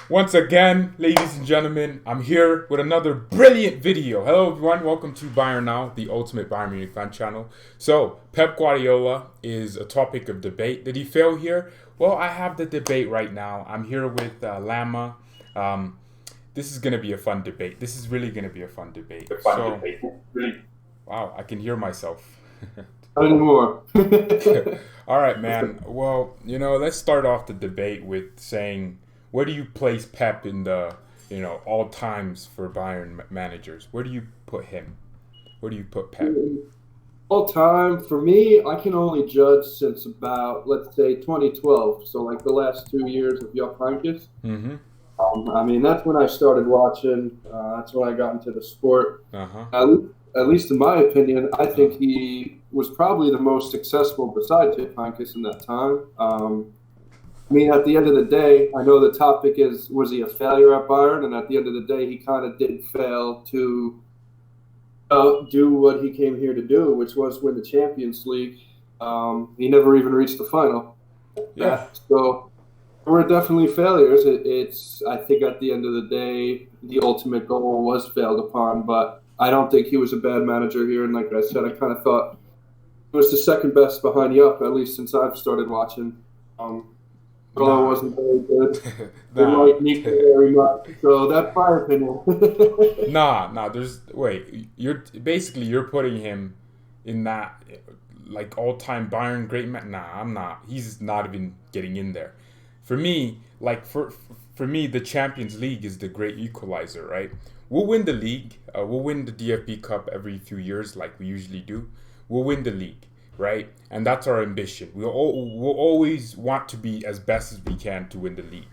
Once again, ladies and gentlemen, I'm here with another brilliant video. Hello everyone, welcome to BayernNow, the ultimate Bayern Munich fan channel. So, Pep Guardiola is a topic of debate. Did he fail here? Well, I have the debate right now. I'm here with Lama. This is going to be a fun debate. This is really going to be a fun debate. Really. Wow, I can hear myself. Not anymore. All right, man. Well, let's start off the debate with saying, where do you place Pep in the, all times for Bayern managers? Where do you put him? Where do you put Pep? All time, for me, I can only judge since about, let's say, 2012. So, like the last 2 years of Jupp Heynckes. Mm-hmm. That's when I started watching. That's when I got into the sport. Uh-huh. At least in my opinion, I think he was probably the most successful besides Jupp Heynckes in that time. At the end of the day, I know the topic is, was he a failure at Bayern? And at the end of the day, he kind of did fail to do what he came here to do, which was win the Champions League. He never even reached the final. Yeah. So we're definitely failures. I think at the end of the day, the ultimate goal was failed upon, but I don't think he was a bad manager here. And like I said, I kind of thought he was the second best behind Yup, at least since I've started watching. Although it wasn't very good. Didn't like Nico very much. So that's my opinion. You're putting him in that like all-time Bayern great man. Nah, I'm not. He's not even getting in there. For me, for me, the Champions League is the great equalizer, right? We'll win the league. We'll win the DFB Cup every few years, like we usually do. We'll win the league, right? And that's our ambition. We'll always want to be as best as we can to win the league.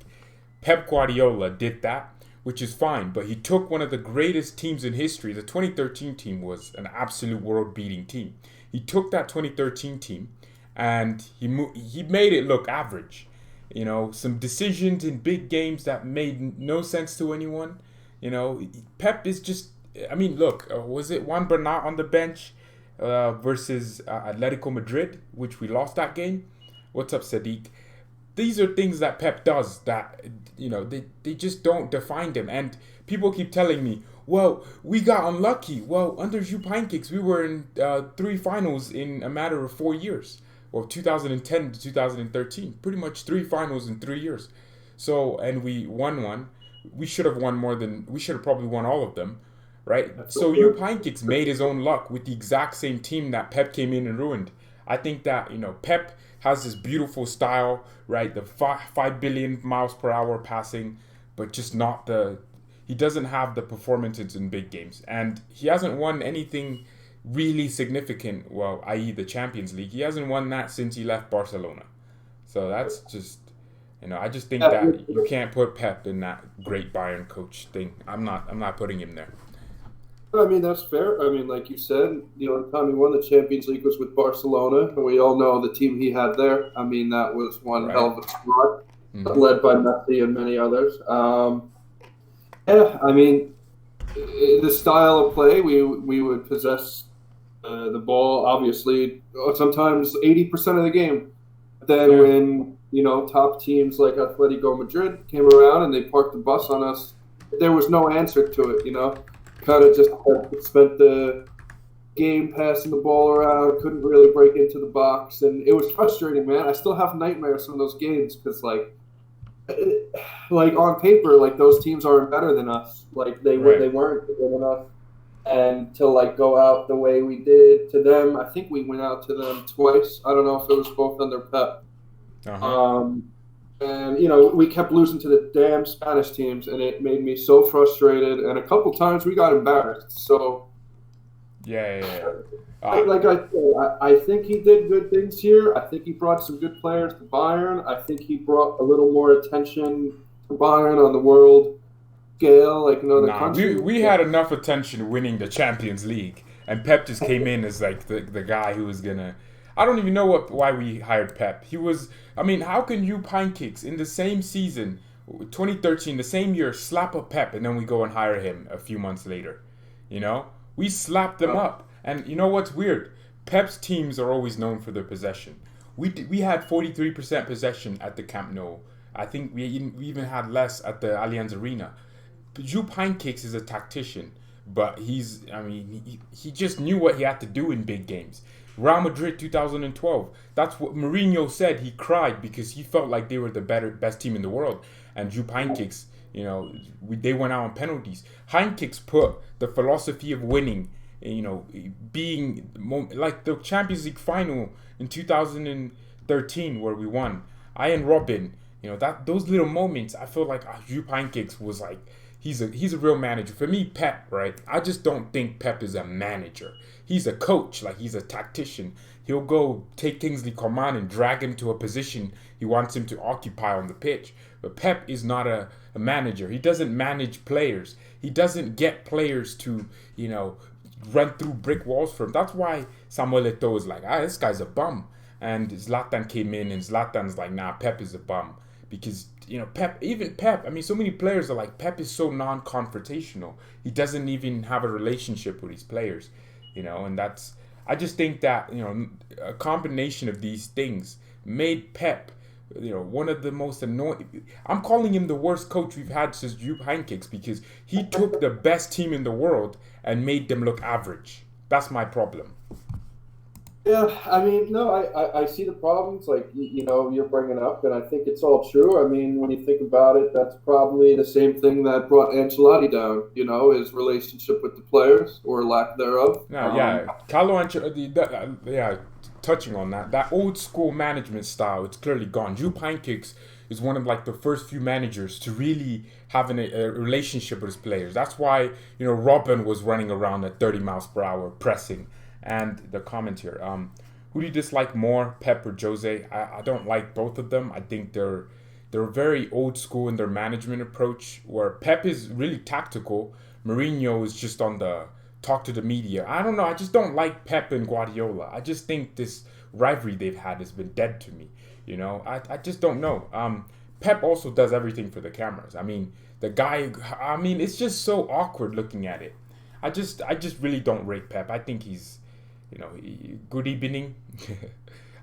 Pep Guardiola did that, which is fine, but he took one of the greatest teams in history. The 2013 team was an absolute world-beating team. He took that 2013 team and he made it look average. Some decisions in big games that made no sense to anyone. Pep is just, look, was it Juan Bernat on the bench versus Atletico Madrid, which we lost that game? What's up, Sadiq? These are things that Pep does that, they just don't define him. And people keep telling me, well, we got unlucky. Well, under Jupp Heynckes, we were in 3 finals in a matter of 4 years. Or 2010 to 2013. Pretty much 3 finals in 3 years. So, and we won one. We should have probably won all of them, right? So Jupp Heynckes made his own luck with the exact same team that Pep came in and ruined. I think that, Pep has this beautiful style, right? The 5 billion miles per hour passing, but just not he doesn't have the performances in big games. And he hasn't won anything really significant, well, i.e. the Champions League. He hasn't won that since he left Barcelona. So that's just, I just think that you can't put Pep in that great Bayern coach thing. I'm not putting him there. That's fair. Like you said, the time he won the Champions League was with Barcelona, and we all know the team he had there. That was one hell of a squad, led by Messi and many others. The style of play, we would possess the ball, obviously, sometimes 80% of the game. But then when, top teams like Atletico Madrid came around and they parked the bus on us, there was no answer to it, Kind of just spent the game passing the ball around, couldn't really break into the box. And it was frustrating, man. I still have nightmares from those games because, like on paper, like those teams aren't better than us. Like they weren't good enough. And to go out the way we did to them, I think we went out to them twice. I don't know if it was both under Pep. Uh-huh. We kept losing to the damn Spanish teams, and it made me so frustrated. And a couple times we got embarrassed. So, I think he did good things here. I think he brought some good players to Bayern. I think he brought a little more attention to Bayern on the world scale, the country. We had enough attention winning the Champions League, and Pep just came in as like the guy who was gonna. I don't even know why we hired Pep. He was. How can you Heynckes in the same season, 2013, the same year, slap up Pep, and then we go and hire him a few months later? We slapped them up, and you know what's weird? Pep's teams are always known for their possession. We had 43% possession at the Camp Nou I think we even had less at the Allianz Arena. Jupp Heynckes is a tactician, but he just knew what he had to do in big games. Real Madrid 2012. That's what Mourinho said. He cried because he felt like they were the best team in the world. And Jupp Heynckes, they went out on penalties. Heynckes put the philosophy of winning, being like the Champions League final in 2013 where we won. Ian Robin, that those little moments, I feel like Jupp Heynckes was like, he's a real manager. For me, Pep, right? I just don't think Pep is a manager. He's a coach, like he's a tactician. He'll go take Kingsley Coman and drag him to a position he wants him to occupy on the pitch. But Pep is not a manager. He doesn't manage players. He doesn't get players to, run through brick walls for him. That's why Samuel Eto'o is like, this guy's a bum. And Zlatan came in and Zlatan's like, nah, Pep is a bum. Because, Pep, so many players are like, Pep is so non-confrontational. He doesn't even have a relationship with his players, and I just think that, a combination of these things made Pep, one of the most annoying. I'm calling him the worst coach we've had since Jupp Heynckes because he took the best team in the world and made them look average. That's my problem. Yeah, no, I see the problems like you're bringing up, and I think it's all true. When you think about it, that's probably the same thing that brought Ancelotti down. His relationship with the players or lack thereof. Carlo Ancelotti. Touching on that old school management style, it's clearly gone. Jupp Heynckes is one of like the first few managers to really have a relationship with his players. That's why Robin was running around at 30 miles per hour pressing. And the comment here, who do you dislike more, Pep or Jose? I don't like both of them. I think they're very old school in their management approach, where Pep is really tactical. Mourinho is just on the talk to the media. I don't know. I just don't like Pep and Guardiola. I just think this rivalry they've had has been dead to me. I just don't know. Pep also does everything for the cameras. The guy, it's just so awkward looking at it. I just really don't rate Pep. I think he's, good evening.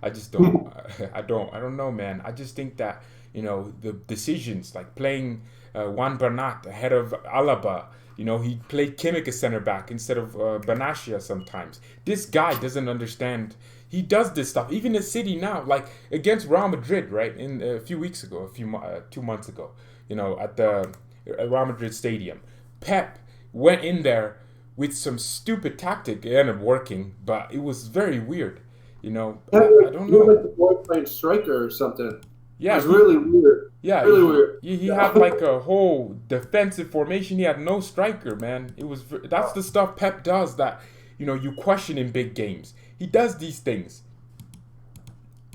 I just don't. I don't know, man. I just think that the decisions like playing Juan Bernat ahead of Alaba. He played Kimmich as center back instead of Benatia sometimes. This guy doesn't understand. He does this stuff even in City now, like against Real Madrid, right? In a few weeks ago, 2 months ago, at the Real Madrid stadium, Pep went in there with some stupid tactic. It ended up working, but it was very weird. I don't know. Like the boy playing striker or something. Yeah, it was really weird. Yeah, really weird. He had like a whole defensive formation. He had no striker, man. That's the stuff Pep does that you question in big games. He does these things.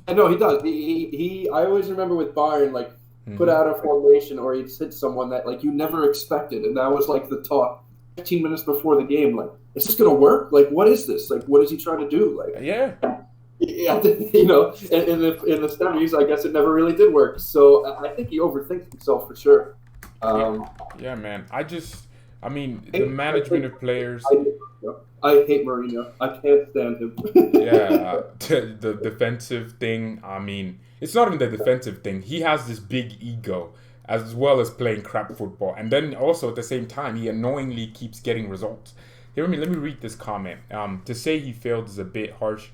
I know he does. I always remember with Bayern, like put out a formation or he'd hit someone that like you never expected, and that was like the talk. 15 minutes before the game, like, is this gonna work? Like, what is this? Like, what is he trying to do? Like, yeah, in the 70s, I guess it never really did work. So I think he overthinks himself for sure. Yeah, man. The management of players. I hate Mourinho. I can't stand him. The defensive thing. It's not even the defensive thing. He has this big ego, as well as playing crap football. And then also at the same time, he annoyingly keeps getting results. Let me read this comment. To say he failed is a bit harsh,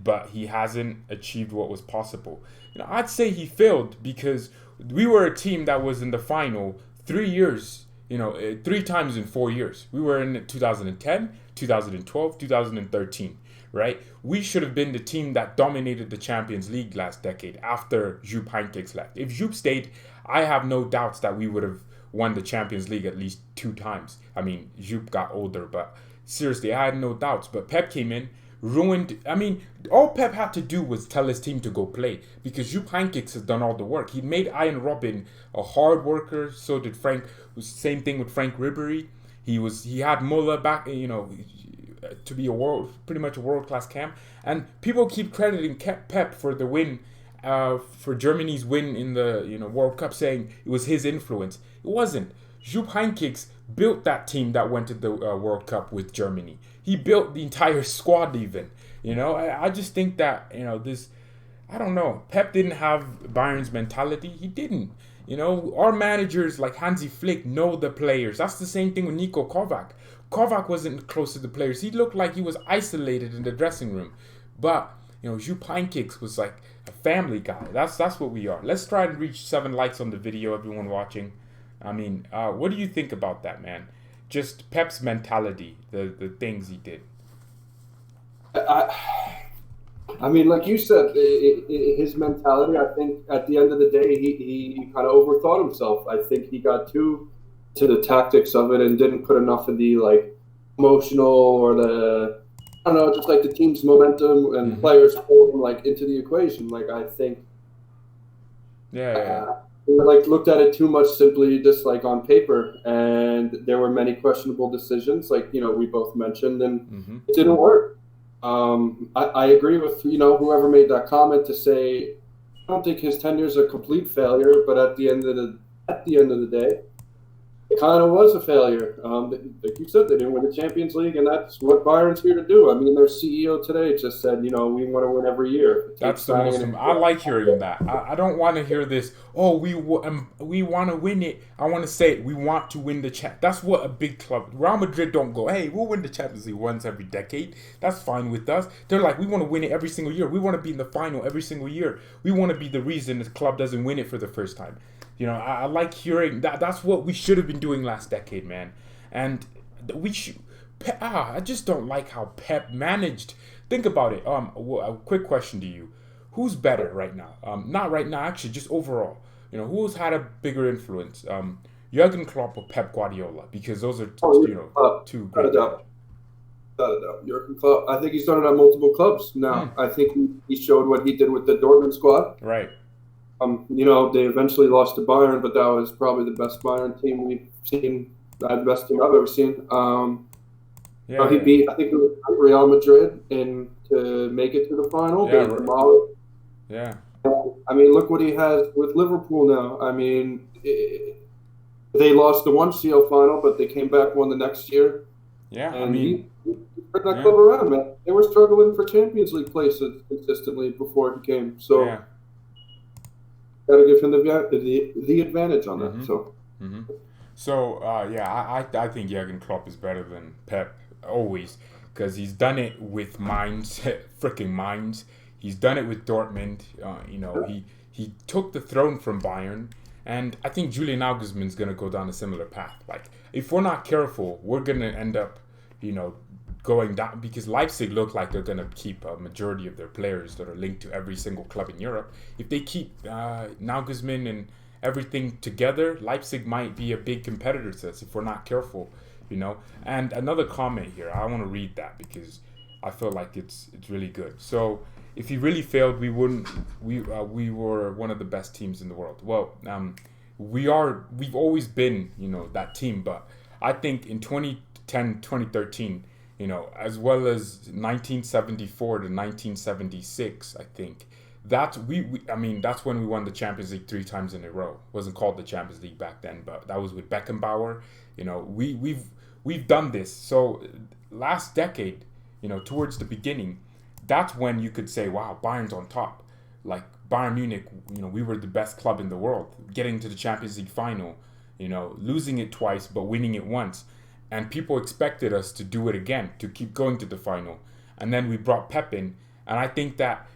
but he hasn't achieved what was possible. I'd say he failed because we were a team that was in the final 3 years, 3 times in 4 years. We were in 2010, 2012, 2013, right? We should have been the team that dominated the Champions League last decade after Jupp Heynckes left. If Jupp stayed, I have no doubts that we would have won the Champions League at least 2 times. Jupp got older, but seriously, I had no doubts. But Pep came in, ruined. All Pep had to do was tell his team to go play because Jupp Heynckes has done all the work. He made Ian Robin a hard worker. So did Frank. It was the same thing with Frank Ribery. He had Muller back, to be pretty much a world-class camp. And people keep crediting Pep for the win, for Germany's win in the World Cup, saying it was his influence. It wasn't. Jupp Heynckes built that team that went to the World Cup with Germany. He built the entire squad even. I just think that, I don't know. Pep didn't have Bayern's mentality. He didn't. You know, our managers like Hansi Flick know the players. That's the same thing with Niko Kovac. Kovac wasn't close to the players. He looked like he was isolated in the dressing room. But, you know, Jupp Heynckes was like a family guy. That's what we are. Let's try to reach 7 likes on the video, everyone watching. I mean, what do you think about that, man? Just Pep's mentality, the things he did. I mean, like you said, his mentality, I think at the end of the day, he kind of overthought himself. I think he got too to the tactics of it and didn't put enough of the like emotional or the, I don't know, just like the team's momentum and players like into the equation. Like I think, like looked at it too much simply just like on paper, and there were many questionable decisions, like we both mentioned, and it didn't work. I agree with whoever made that comment to say I don't think his tenure is a complete failure, but at the end of the day, it kind of was a failure. Like you said, they didn't win the Champions League, and that's what Bayern's here to do. I mean, their CEO today just said, we want to win every year. That's the most. I like hearing that. I don't want to hear this. Oh, we want to win it. I want to say it. We want to win the champ. That's what a big club. Real Madrid don't go, hey, we'll win the Champions League once every decade. That's fine with us. They're like, we want to win it every single year. We want to be in the final every single year. We want to be the reason the club doesn't win it for the first time. I like hearing that. That's what we should have been doing last decade, man. And we should. I just don't like how Pep managed. Think about it. A quick question to you: who's better right now? Not right now, actually, just overall. Who's had a bigger influence? Jurgen Klopp or Pep Guardiola? Because those are two great guys. Jurgen Klopp. I think he started on multiple clubs. Now I think he showed what he did with the Dortmund squad. Right. They eventually lost to Bayern, but that was probably the best Bayern team we've seen. The best team I've ever seen. He beat, I think it was Real Madrid to make it to the final. Yeah. I mean, look what he has with Liverpool now. I mean, they lost the one CL final, but they came back, won the next year. Yeah, and he turned that club around, man. They were struggling for Champions League places consistently before he came. So, got to give him the advantage on that. So. So, I think Jurgen Klopp is better than Pep, always, because he's done it with freaking minds. He's done it with Dortmund. He took the throne from Bayern, and I think Julian Nagelsmann's going to go down a similar path. Like, if we're not careful, we're going to end up, going down, because Leipzig look like they're going to keep a majority of their players that are linked to every single club in Europe. If they keep Nagelsmann and everything together, Leipzig might be a big competitor to us if we're not careful, And another comment here, I want to read that because I feel like it's really good. So if he really failed, we wouldn't. We were one of the best teams in the world. Well, we've always been, that team. But I think in 2010, 2013, as well as 1974 to 1976, I think. That's that's when we won the Champions League 3 times in a row. It wasn't called the Champions League back then, but that was with Beckenbauer. We've done this. So last decade, towards the beginning, that's when you could say, wow, Bayern's on top. Like Bayern Munich, we were the best club in the world, getting to the Champions League final, losing it twice but winning it once, and people expected us to do it again, to keep going to the final. And then we brought Pep in. And I think that,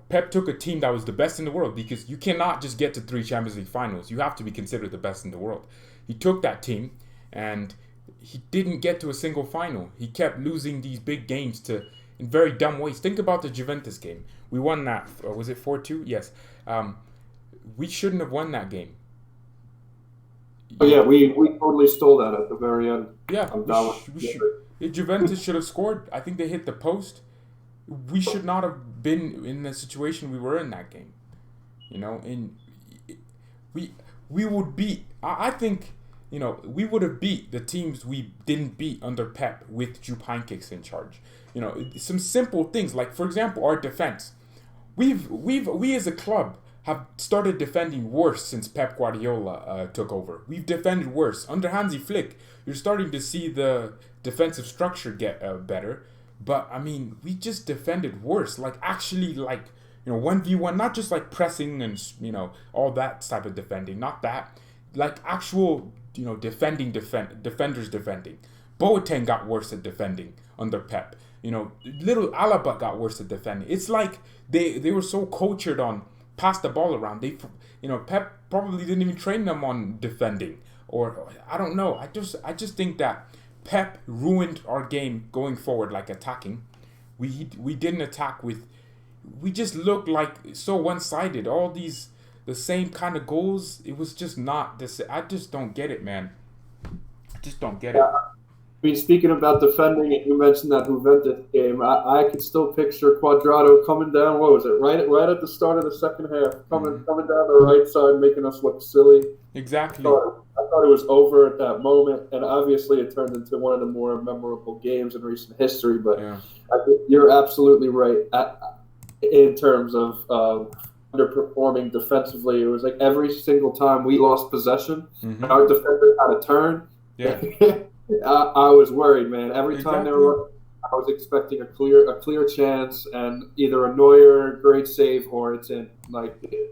Pep took a team that was the best in the world, because you cannot just get to 3 Champions League finals. You have to be considered the best in the world. He took that team and he didn't get to a single final. He kept losing these big games in very dumb ways. Think about the Juventus game. We won that. Was it 4-2? Yes. We shouldn't have won that game. Oh, yeah, we totally stole that at the very end. Yeah. Juventus should have scored. I think they hit the post. We should not have been in the situation we were in that game, and we would beat. I think we would have beat the teams we didn't beat under Pep with Jupp Heynckes in charge. Some simple things like, for example, our defense. We as a club have started defending worse since Pep Guardiola took over. We've defended worse under Hansi Flick. You're starting to see the defensive structure get better. But, we just defended worse. Like, actually, 1v1, not just like pressing and all that type of defending, not that, like actual defenders defending. Boateng got worse at defending under Pep. Little Alaba got worse at defending. It's like they were so cultured on pass the ball around. Pep probably didn't even train them on defending, or I don't know. I just think that Pep ruined our game going forward, like attacking. We didn't attack with. We just looked like so one-sided. All the same kind of goals. It was just not this. I just don't get it, man. I just don't get it. I mean, speaking about defending, and you mentioned that Juventus game, I can still picture Cuadrado coming down. What was it? Right at the start of the second half, coming down the right side, making us look silly. Exactly. I thought it was over at that moment, and obviously it turned into one of the more memorable games in recent history. But I think you're absolutely right. In terms of underperforming defensively, it was like every single time we lost possession, and our defender had a turn. Yeah. I was worried, man. Every time they were, I was expecting a clear chance, and either a Neuer great save or it's in.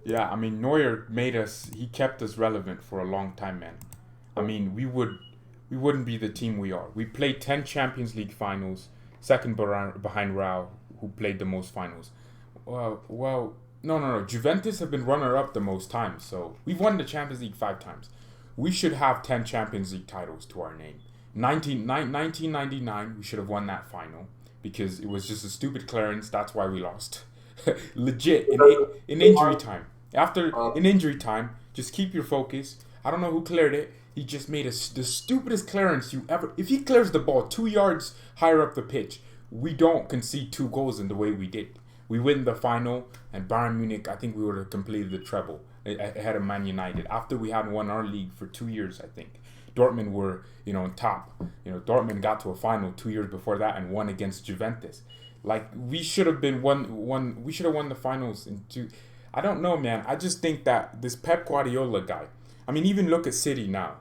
Yeah, I mean Neuer he kept us relevant for a long time, man. I mean we wouldn't be the team we are. We played 10 Champions League finals, second behind Real, who played the most finals. Well, no. Juventus have been runner-up the most times, so we've won the Champions League 5 times. We should have 10 Champions League titles to our name. 1999, we should have won that final because it was just a stupid clearance. That's why we lost. Legit, in injury time. In injury time, just keep your focus. I don't know who cleared it. He just made the stupidest clearance you ever... If he clears the ball 2 yards higher up the pitch, we don't concede 2 goals in the way we did. We win the final, and Bayern Munich, I think we would have completed the treble ahead of Man United after we hadn't won our league for 2 years, I think. Dortmund were, on top. Dortmund got to a final 2 years before that and won against Juventus. Like, we should have been we should have won the finals in 2. I don't know, man. I just think that this Pep Guardiola guy, I mean, even look at City now.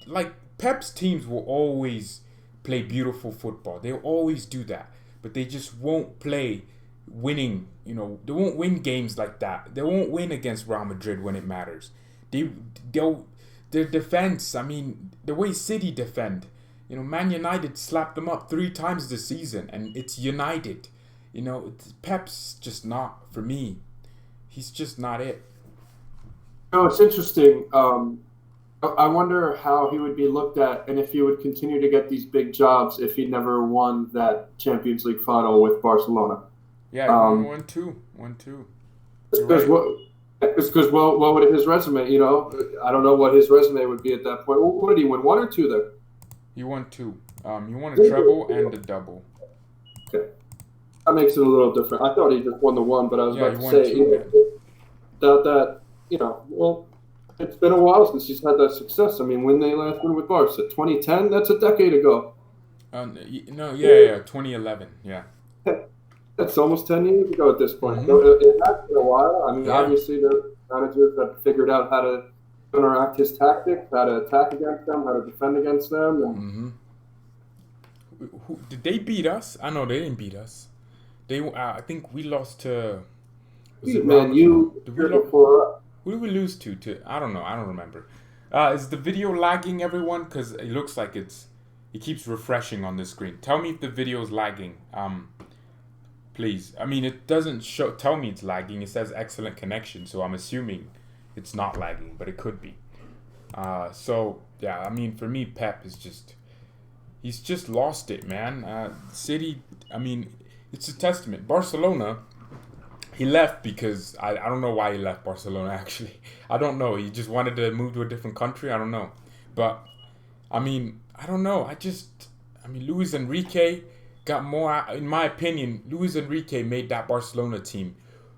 Like, Pep's teams will always play beautiful football. They'll always do that. But they just won't play winning, they won't win games like that. They won't win against Real Madrid when it matters. Their defense, I mean, the way City defend, Man United slapped them up 3 times this season, and it's United. Pep's just not, for me, he's just not it. It's interesting. I wonder how he would be looked at and if he would continue to get these big jobs if he never won that Champions League final with Barcelona. Yeah, he won 1-2. It's because, what would his resume, I don't know what his resume would be at that point. What did he win, 1 or 2 there? He won 2. He won a treble and a double. Okay. That makes it a little different. I thought he just won the 1, but I was about to say, that, it's been a while since he's had that success. I mean, when they last won with Barca, 2010, that's a decade ago. 2011, yeah. That's almost 10 years ago at this point. So it has been a while. I mean, obviously, the managers have figured out how to counteract his tactics, how to attack against them, how to defend against them. Did they beat us? I know they didn't beat us. I think we lost to... Who did we lose to? I don't know. I don't remember. Is the video lagging, everyone? Because it looks like it keeps refreshing on the screen. Tell me if the video is lagging. Please. I mean, it doesn't tell me it's lagging. It says excellent connection, so I'm assuming it's not lagging, but it could be. So, yeah, I mean, for me, Pep is he's just lost it, man. City, I mean, it's a testament. Barcelona... He left because I don't know why he left Barcelona, actually. I don't know. He just wanted to move to a different country. I don't know. But, I mean, I don't know. Luis Enrique got more, in my opinion, Luis Enrique made that Barcelona team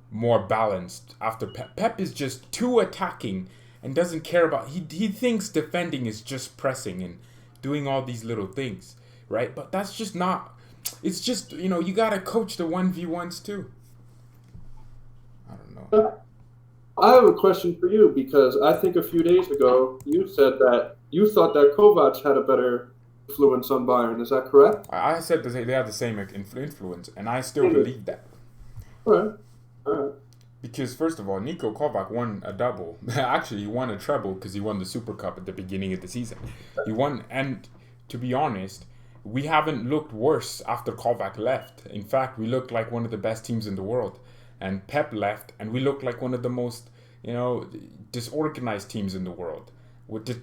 more balanced after Pep. Pep is just too attacking and doesn't care about, he thinks defending is just pressing and doing all these little things, right? But that's just not, it's just, you got to coach the 1v1s too. I don't know. I have a question for you because I think a few days ago you said that you thought that Kovac had a better influence on Bayern. Is that correct? I said they have the same influence, and I still believe that. All right. All right. Because first of all, Niko Kovac won a double. Actually, he won a treble because he won the Super Cup at the beginning of the season. He won, and to be honest, we haven't looked worse after Kovac left. In fact, we looked like one of the best teams in the world. And Pep left, and we looked like one of the most, disorganized teams in the world.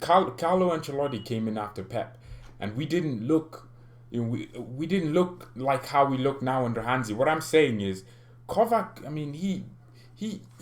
Carlo Ancelotti came in after Pep, and we didn't look, we didn't look like how we look now under Hansi. What I'm saying is, Kovac. I mean, he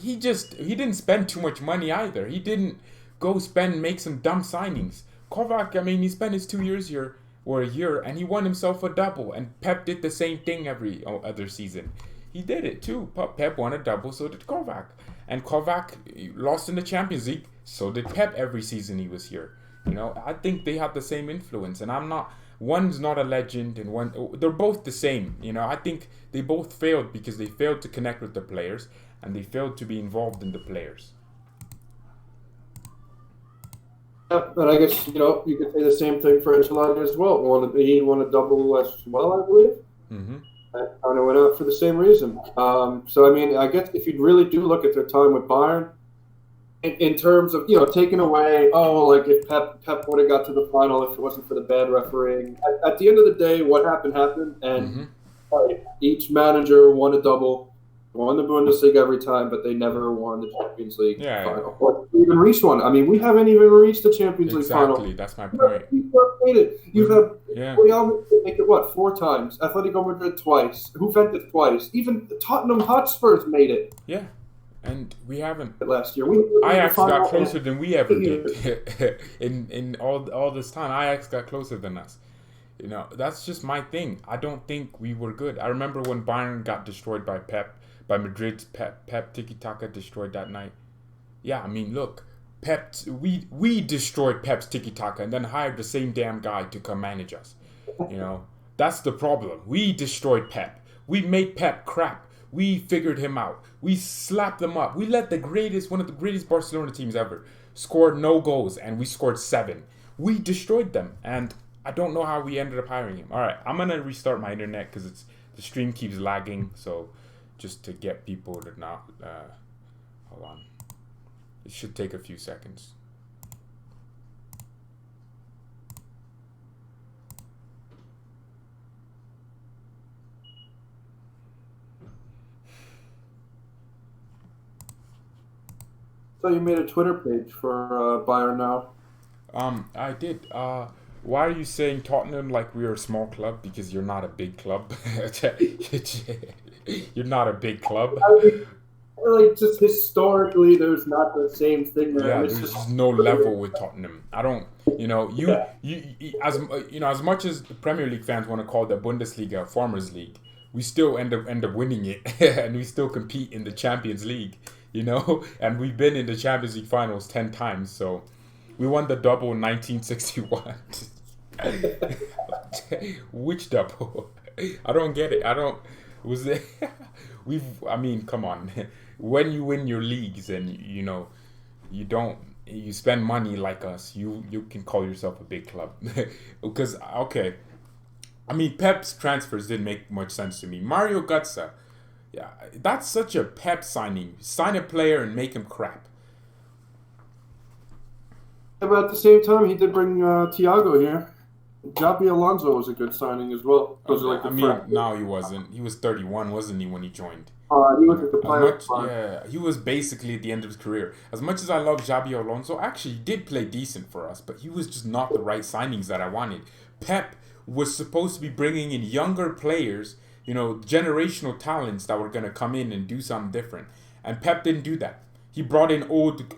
didn't spend too much money either. He didn't make some dumb signings. Kovac, I mean, he spent his 2 years here or a year, and he won himself a double. And Pep did the same thing every other season. He did it too. Pep won a double, so did Kovac. And Kovac lost in the Champions League, so did Pep every season he was here. I think they had the same influence, and I'm not. One's not a legend, and they're both the same. I think they both failed because they failed to connect with the players, and they failed to be involved in the players. Yeah, but I guess you could say the same thing for Ancelotti as well. He won a double as well, I believe. Mm-hmm. And kind of went out for the same reason. So I mean, I guess if you really do look at their time with Bayern, in terms of taking away, like if Pep would have got to the final if it wasn't for the bad refereeing. At the end of the day, what happened, and each manager won a double. Won the Bundesliga every time, but they never won the Champions League final. Or even reached one. I mean, we haven't even reached the Champions League final. Exactly, that's my point. You've had Real Madrid make it, 4 times? Atletico Madrid twice. Juventus twice. Even Tottenham Hotspurs made it. Yeah, and we haven't. Last year. Ajax got closer than we ever did. in all this time, Ajax got closer than us. That's just my thing. I don't think we were good. I remember when Bayern got destroyed by Pep. By Madrid's Pep tiki-taka destroyed that night. Yeah, I mean, look, we destroyed Pep's tiki-taka and then hired the same damn guy to come manage us. That's the problem. We destroyed Pep. We made Pep crap. We figured him out. We slapped them up. We let one of the greatest Barcelona teams ever, scored no goals, and we scored 7. We destroyed them, and I don't know how we ended up hiring him. All right, I'm gonna restart my internet because the stream keeps lagging, so. Just to get people to not, hold on. It should take a few seconds. So you made a Twitter page for BayernNow. I did. Why are you saying Tottenham like we are a small club? Because you're not a big club. You're not a big club. Just historically, there's not the same thing there. Yeah, there's just no level with Tottenham. I don't, as much as the Premier League fans want to call the Bundesliga a farmers league, we still end up winning it, and we still compete in the Champions League. And we've been in the Champions League finals 10 times. So we won the double in 1961. Which double? I don't get it. Was it? I mean, come on. When you win your leagues and you spend money like us, you can call yourself a big club. Because I mean, Pep's transfers didn't make much sense to me. Mario Götze, yeah, that's such a Pep signing. Sign a player and make him crap. But at the same time, he did bring Thiago here. Xabi Alonso was a good signing as well. No, he wasn't. He was 31, wasn't he, when he joined? He was at the playoff. Yeah, he was basically at the end of his career. As much as I love Xabi Alonso, actually, he did play decent for us, but he was just not the right signings that I wanted. Pep was supposed to be bringing in younger players, generational talents that were going to come in and do something different. And Pep didn't do that. He brought in old,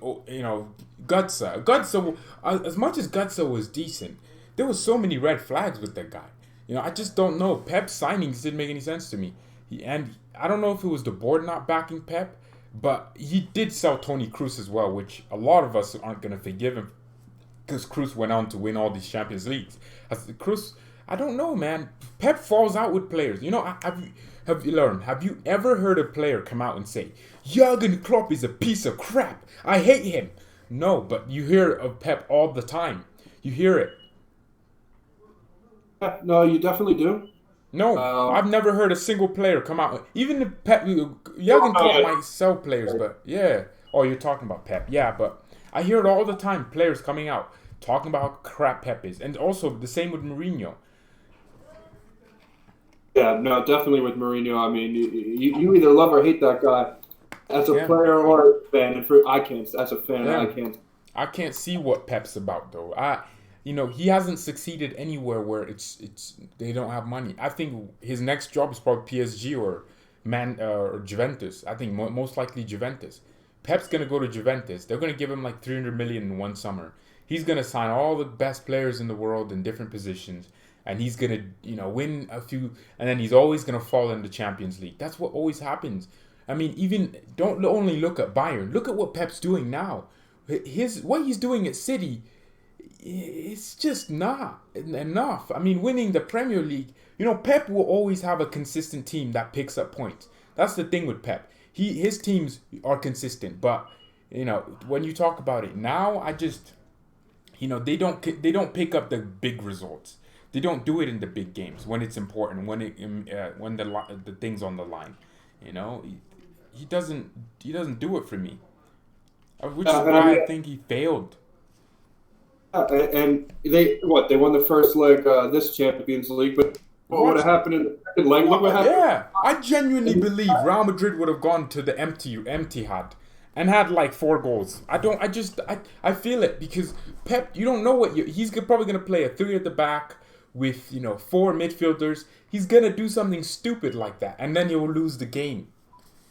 Götze. Götze, as much as Götze was decent, there was so many red flags with that guy. I just don't know. Pep's signings didn't make any sense to me. And I don't know if it was the board not backing Pep, but he did sell Toni Kroos as well, which a lot of us aren't going to forgive him because Kroos went on to win all these Champions Leagues. Kroos, I don't know, man. Pep falls out with players. Have you ever heard a player come out and say, Jurgen Klopp is a piece of crap. I hate him. No, but you hear of Pep all the time. You hear it. No, you definitely do. No, Um, I've never heard a single player come out. Even if Pep, Jurgen Klopp might sell players, but yeah. Oh, you're talking about Pep, yeah. But I hear it all the time. Players coming out talking about how crap Pep is, and also the same with Mourinho. yeah, no, definitely with Mourinho. I mean, you either love or hate that guy as a Yeah, player or a fan. And for I can't, as a fan, I yeah. can't. I can't see what Pep's about though. He hasn't succeeded anywhere where it's they don't have money. I think his next job is probably PSG or Juventus. I think most likely Juventus. Pep's gonna go to Juventus. They're gonna give him like 300 million in one summer. He's gonna sign all the best players in the world in different positions, and he's gonna win a few, and then he's always gonna fall in the Champions League. That's what always happens. I mean, even don't only look at Bayern. Look at what Pep's doing now. What he's doing at City, it's just not enough. I mean, winning the Premier League, Pep will always have a consistent team that picks up points. That's the thing with Pep. His teams are consistent, but when you talk about it now, I just they don't pick up the big results. They don't do it in the big games when it's important, when the thing's on the line. You know, he doesn't do it for me. Which is And I why I mean, think he failed. and they won the first leg this Champions League, but what would Watch, have happened in the second leg? Look what happened. yeah, I genuinely believe Real Madrid would have gone to the empty had and had like 4 goals. I feel it because Pep, you don't know he's probably gonna play a three at the back with 4 midfielders. He's gonna do something stupid like that, and then he'll lose the game.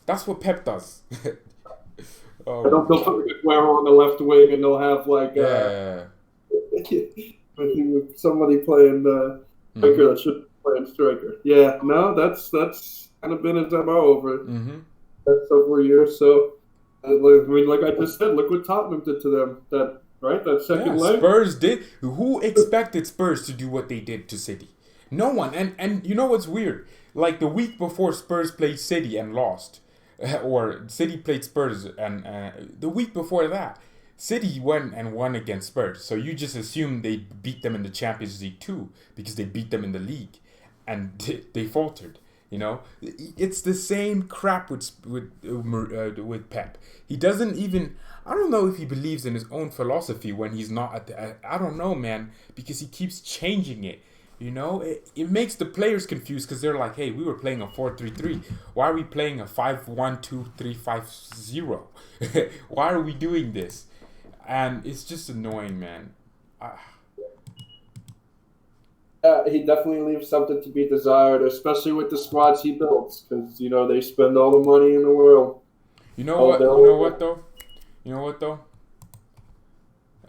That's what Pep does. Oh my They'll god. put Aguero on the left wing, and they'll have like Yeah. somebody playing the striker Mhm. that should be playing striker. Yeah, no, that's kind of been his MO over Mhm. several years. So, I mean, like I just said, look what Tottenham did to them. That second Yeah, leg. Spurs did. Who expected Spurs to do what they did to City? No one. And you know what's weird? Like the week before Spurs played City and lost, or City played Spurs, and the week before that, City went and won against Spurs. So you just assume they beat them in the Champions League too because they beat them in the league, and they faltered. It's the same crap with Pep. He doesn't even. I don't know if he believes in his own philosophy when he's not at the. I don't know, man, because he keeps changing it. It makes the players confused because they're like, "Hey, we were playing a 4-3-3. Why are we playing a 5-1-2-3-5-0? Why are we doing this?" And it's just annoying, man. I, He definitely leaves something to be desired, especially with the squads he builds, because they spend all the money in the world. you know Oh, what? You know they'll what though? You know what though?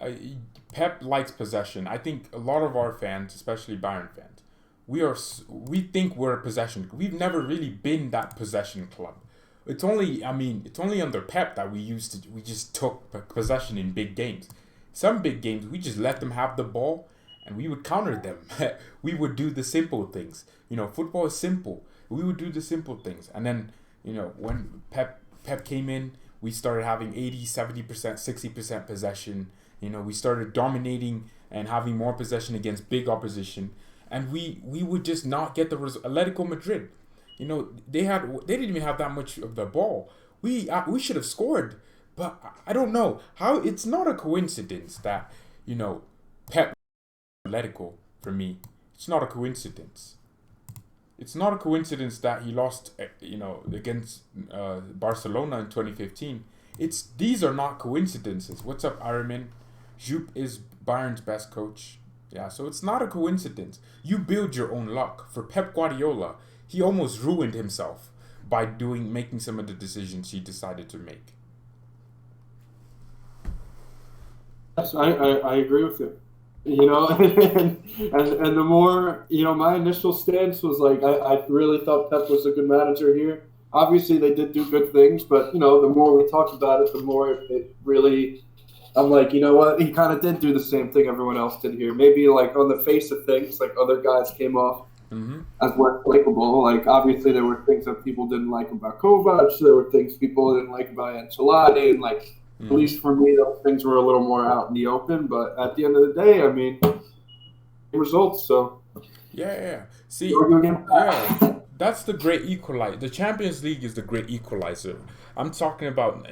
I, Pep likes possession. I think a lot of our fans, especially Bayern fans, we think we're a possession. We've never really been that possession club. It's only under Pep that we just took possession in big games. Some big games we just let them have the ball and we would counter them. We would do the simple things. Football is simple. We would do the simple things. And then, when Pep came in, we started having 80, 70%, 60% possession. We started dominating and having more possession against big opposition, and we would just not get the result. Atletico Madrid, they didn't even have that much of the ball. We should have scored, but I don't know how. It's not a coincidence that Pep Atletico for me. It's not a coincidence. It's not a coincidence that he lost, against Barcelona in 2015. These are not coincidences. What's up, Ironman? Jupp is Bayern's best coach. Yeah, so it's not a coincidence. You build your own luck. For Pep Guardiola, he almost ruined himself by making some of the decisions he decided to make. Yes, I agree with you. And the more, my initial stance was like, I really thought Pep was a good manager here. Obviously, they did do good things, but, the more we talked about it, the more it really, I'm like, you know what? He kind of did do the same thing everyone else did here. Maybe, like, on the face of things, like, other guys came off Mm-hmm. as less likable. Like, obviously, there were things that people didn't like about Kovac. There were things people didn't like about Ancelotti. And, like, at Mm-hmm. least for me, those things were a little more out in the open. But at the end of the day, I mean, results. So Yeah, yeah, yeah. You See, argue again? yeah, that's the great equalizer. The Champions League is the great equalizer. I'm talking about,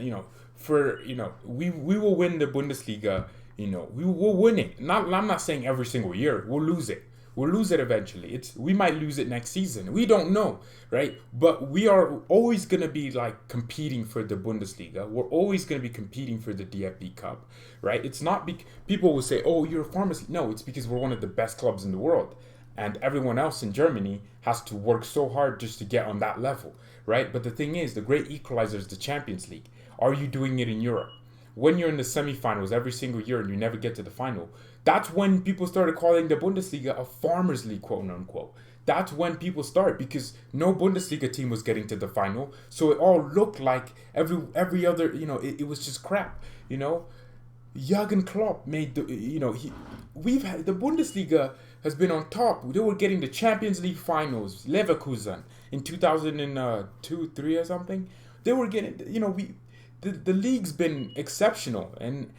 for we will win the Bundesliga. We will win it. Not I'm not saying every single year. We'll lose it. We'll lose it eventually. We might lose it next season. We don't know, right? But we are always gonna be like competing for the Bundesliga. We're always gonna be competing for the DFB Cup, right? It's not people will say, "Oh, you're a pharmacy." No, it's because we're one of the best clubs in the world, and everyone else in Germany has to work so hard just to get on that level, right? But the thing is, the great equalizer is the Champions League. Are you doing it in Europe? When you're in the semifinals every single year and you never get to the final, that's when people started calling the Bundesliga a farmers league, quote unquote. That's when people start because no Bundesliga team was getting to the final, so it all looked like every other, it was just crap, Jurgen Klopp made we've had the Bundesliga has been on top. They were getting the Champions League finals, Leverkusen in 2002, 3 or something. They were getting, the league's been exceptional, and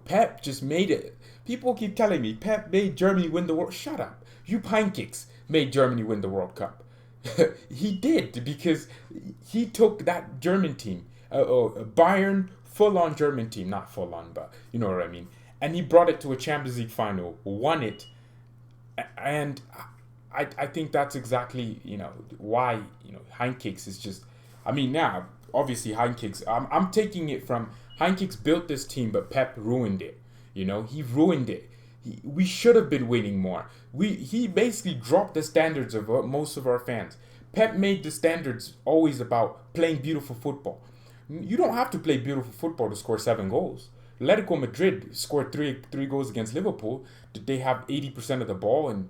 Pep just made it. People keep telling me Pep made Germany win the world. Shut up. You pancakes made Germany win the World Cup. He did because he took that German team, Bayern, full-on German team, not full-on, but you know what I mean. And he brought it to a Champions League final, won it, and I think that's exactly why Heinkicks is just. I mean, now obviously Heinkicks. I'm taking it from Heinkicks built this team, but Pep ruined it. He ruined it. We should have been winning more. He basically dropped the standards of most of our fans. Pep made the standards always about playing beautiful football. You don't have to play beautiful football to score 7 goals. Atletico Madrid scored three goals against Liverpool. Did they have 80% of the ball and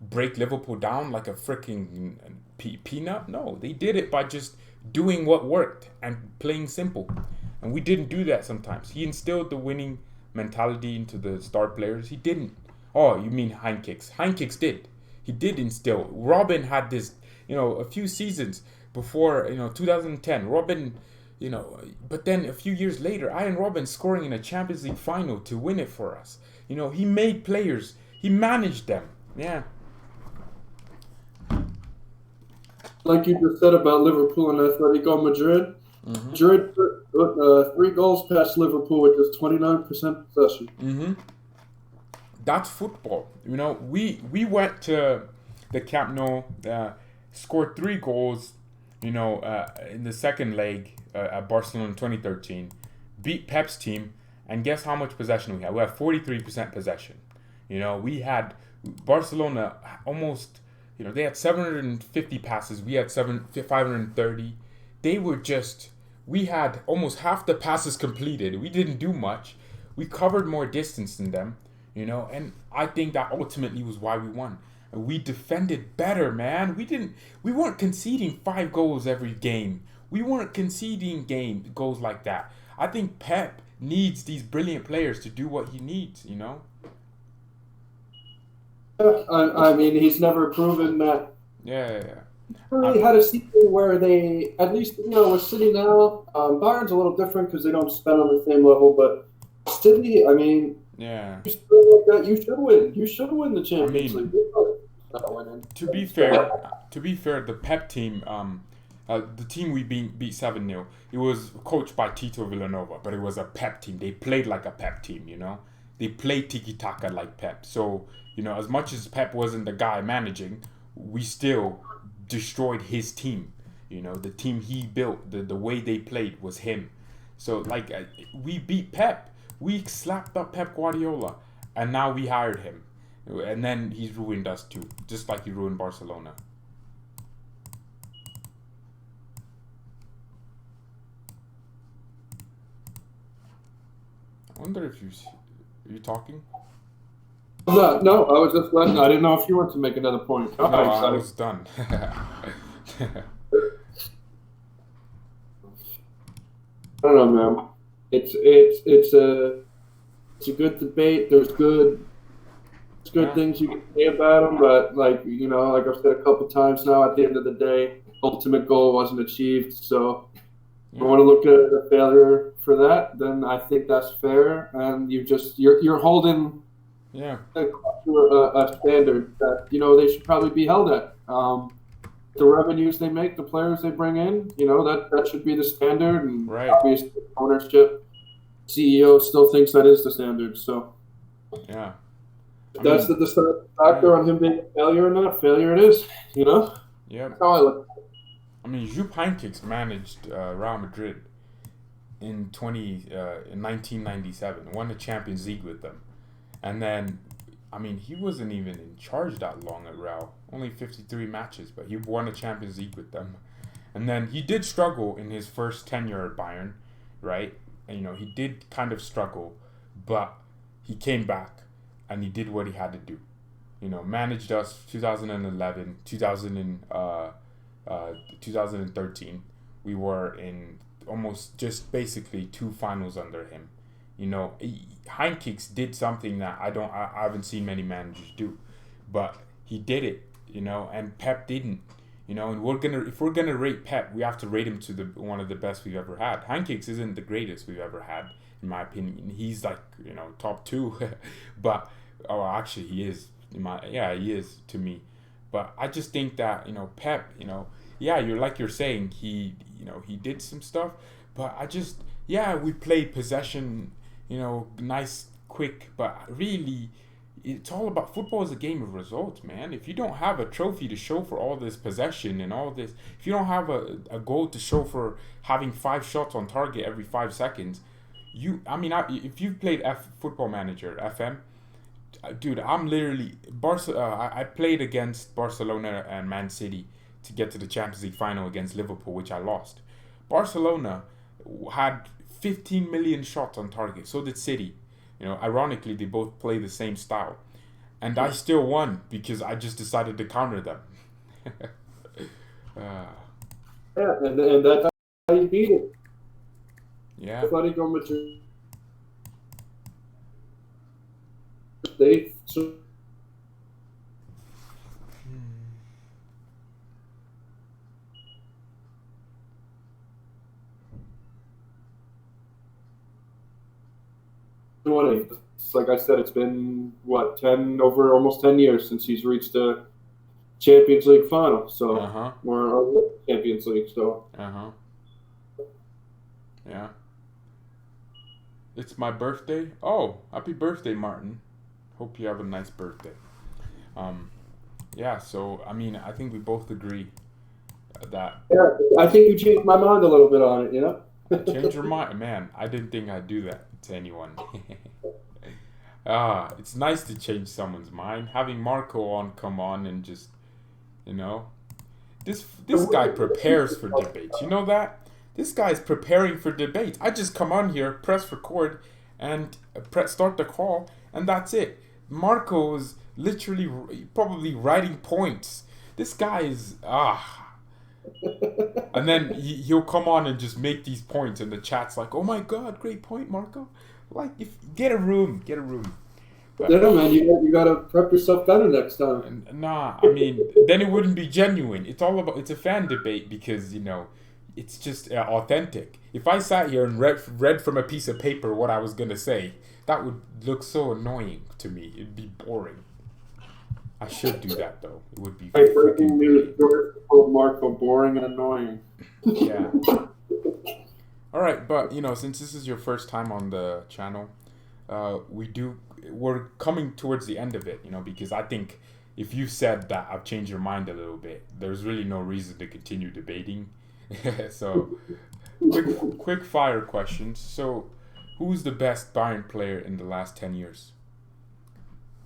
break Liverpool down like a freaking peanut? No, they did it by just doing what worked and playing simple. And we didn't do that sometimes. He instilled the winning mentality into the star players. He didn't. Oh, you mean Heinkicks? Heinkicks did. He did instill. Robin had this, a few seasons before, 2010. Robin, but then a few years later, Ian Robin scoring in a Champions League final to win it for us. He made players. He managed them. Yeah. Like you just said about Liverpool and Atletico Madrid, Madrid put 3 goals past Liverpool with just 29% possession. Mm-hmm. That's football. We went to the Camp Nou, scored 3 goals, in the second leg at Barcelona in 2013, beat Pep's team, and guess how much possession we had? We had 43% possession. We had Barcelona almost, they had 750 passes. We had 530. We had almost half the passes completed. We didn't do much. We covered more distance than them, and I think that ultimately was why we won. We defended better, man. We weren't conceding 5 goals every game. We weren't conceding goals like that. I think Pep needs these brilliant players to do what he needs, I mean, he's never proven that. Yeah. Really had a season where they, at least, with City now, Bayern's a little different because they don't spend on the same level, but City, I mean, yeah. You still like that, you should win. You should win the Champions League. To be fair, the Pep team, the team we beat 7-0, it was coached by Tito Villanova, but it was a Pep team. They played like a Pep team, They played tiki-taka like Pep. So, as much as Pep wasn't the guy managing, we still destroyed his team. The team he built, the way they played was him. So, we beat Pep. We slapped up Pep Guardiola, and now we hired him. And then he's ruined us too, just like he ruined Barcelona. I wonder if are you talking? No, I was just letting. I didn't know if you wanted to make another point. No, I was done. I don't know, man. It's a good debate. There's good things you can say about them, but like I've said a couple times now, at the end of the day, ultimate goal wasn't achieved. So if you want to look at a failure for that, then I think that's fair. And you're holding Yeah. A standard that they should probably be held at. The revenues they make, the players they bring in, that should be the standard. And Right. obviously, ownership, CEO still thinks that is the standard. So Yeah. if I that's mean, the deciding yeah. factor on him being a failure or not, failure it is. Yep. That's how I look. I mean, Jupp Heynckes managed Real Madrid in 1997, won the Champions League with them, and then, I mean, he wasn't even in charge that long at Real, only 53 matches, but he won a Champions League with them, and then he did struggle in his first tenure at Bayern, right? And he did kind of struggle, but he came back and he did what he had to do. Managed us 2011, 2013. We were in almost just basically two finals under him. Heinkicks did something that I haven't seen many managers do, but he did it. And Pep didn't. And if we're gonna rate Pep, we have to rate him to the one of the best we've ever had. Heinkicks isn't the greatest we've ever had, in my opinion. He's like top two, but actually he is. He is to me. But I just think that Pep, yeah, you're saying he did some stuff, but we played possession, nice, quick, but really, it's all about football is a game of results, man. If you don't have a trophy to show for all this possession and all this, if you don't have a goal to show for having 5 shots on target every 5 seconds, if you've played Football Manager FM, dude, I'm literally I played against Barcelona and Man City to get to the Champions League final against Liverpool, which I lost. Barcelona had 15 million shots on target. So did City. Ironically, they both play the same style, and I still won because I just decided to counter them. uh, Yeah, and that's how you beat it. yeah. Atletico Madrid, they 20. Like I said, it's been what 10 over almost 10 years since he's reached a Champions League final. Uh So huh. or Champions League. So Uh huh. Yeah. It's my birthday. Oh, happy birthday, Martin. Hope you have a nice birthday. Um, yeah. So I think we both agree that yeah, I think you changed my mind a little bit on it. I changed your mind, man. I didn't think I'd do that to anyone. It's nice to change someone's mind. Having Marco on come on and just you know this guy prepares for debates. You know that? This guy's preparing for debates. I just come on here, press record, and start the call, and that's it. Marco's literally probably writing points. This guy is and then he'll come on and just make these points, and the chat's like, "Oh my god, great point, Marco!" Like, if get a room, get a room. But Yeah, man, you gotta prep yourself better next time. nah, then it wouldn't be genuine. It's a fan debate because it's just authentic. If I sat here and read from a piece of paper what I was gonna say, that would look so annoying to me. It'd be boring. I should do that though. It would be Like breaking freaking news, brilliant. George called Marco boring and annoying. Yeah. All right, but since this is your first time on the channel, we're coming towards the end of it. Because I think if you said that I've changed your mind a little bit, there's really no reason to continue debating. So, quick fire questions. So, who's the best Bayern player in the last 10 years?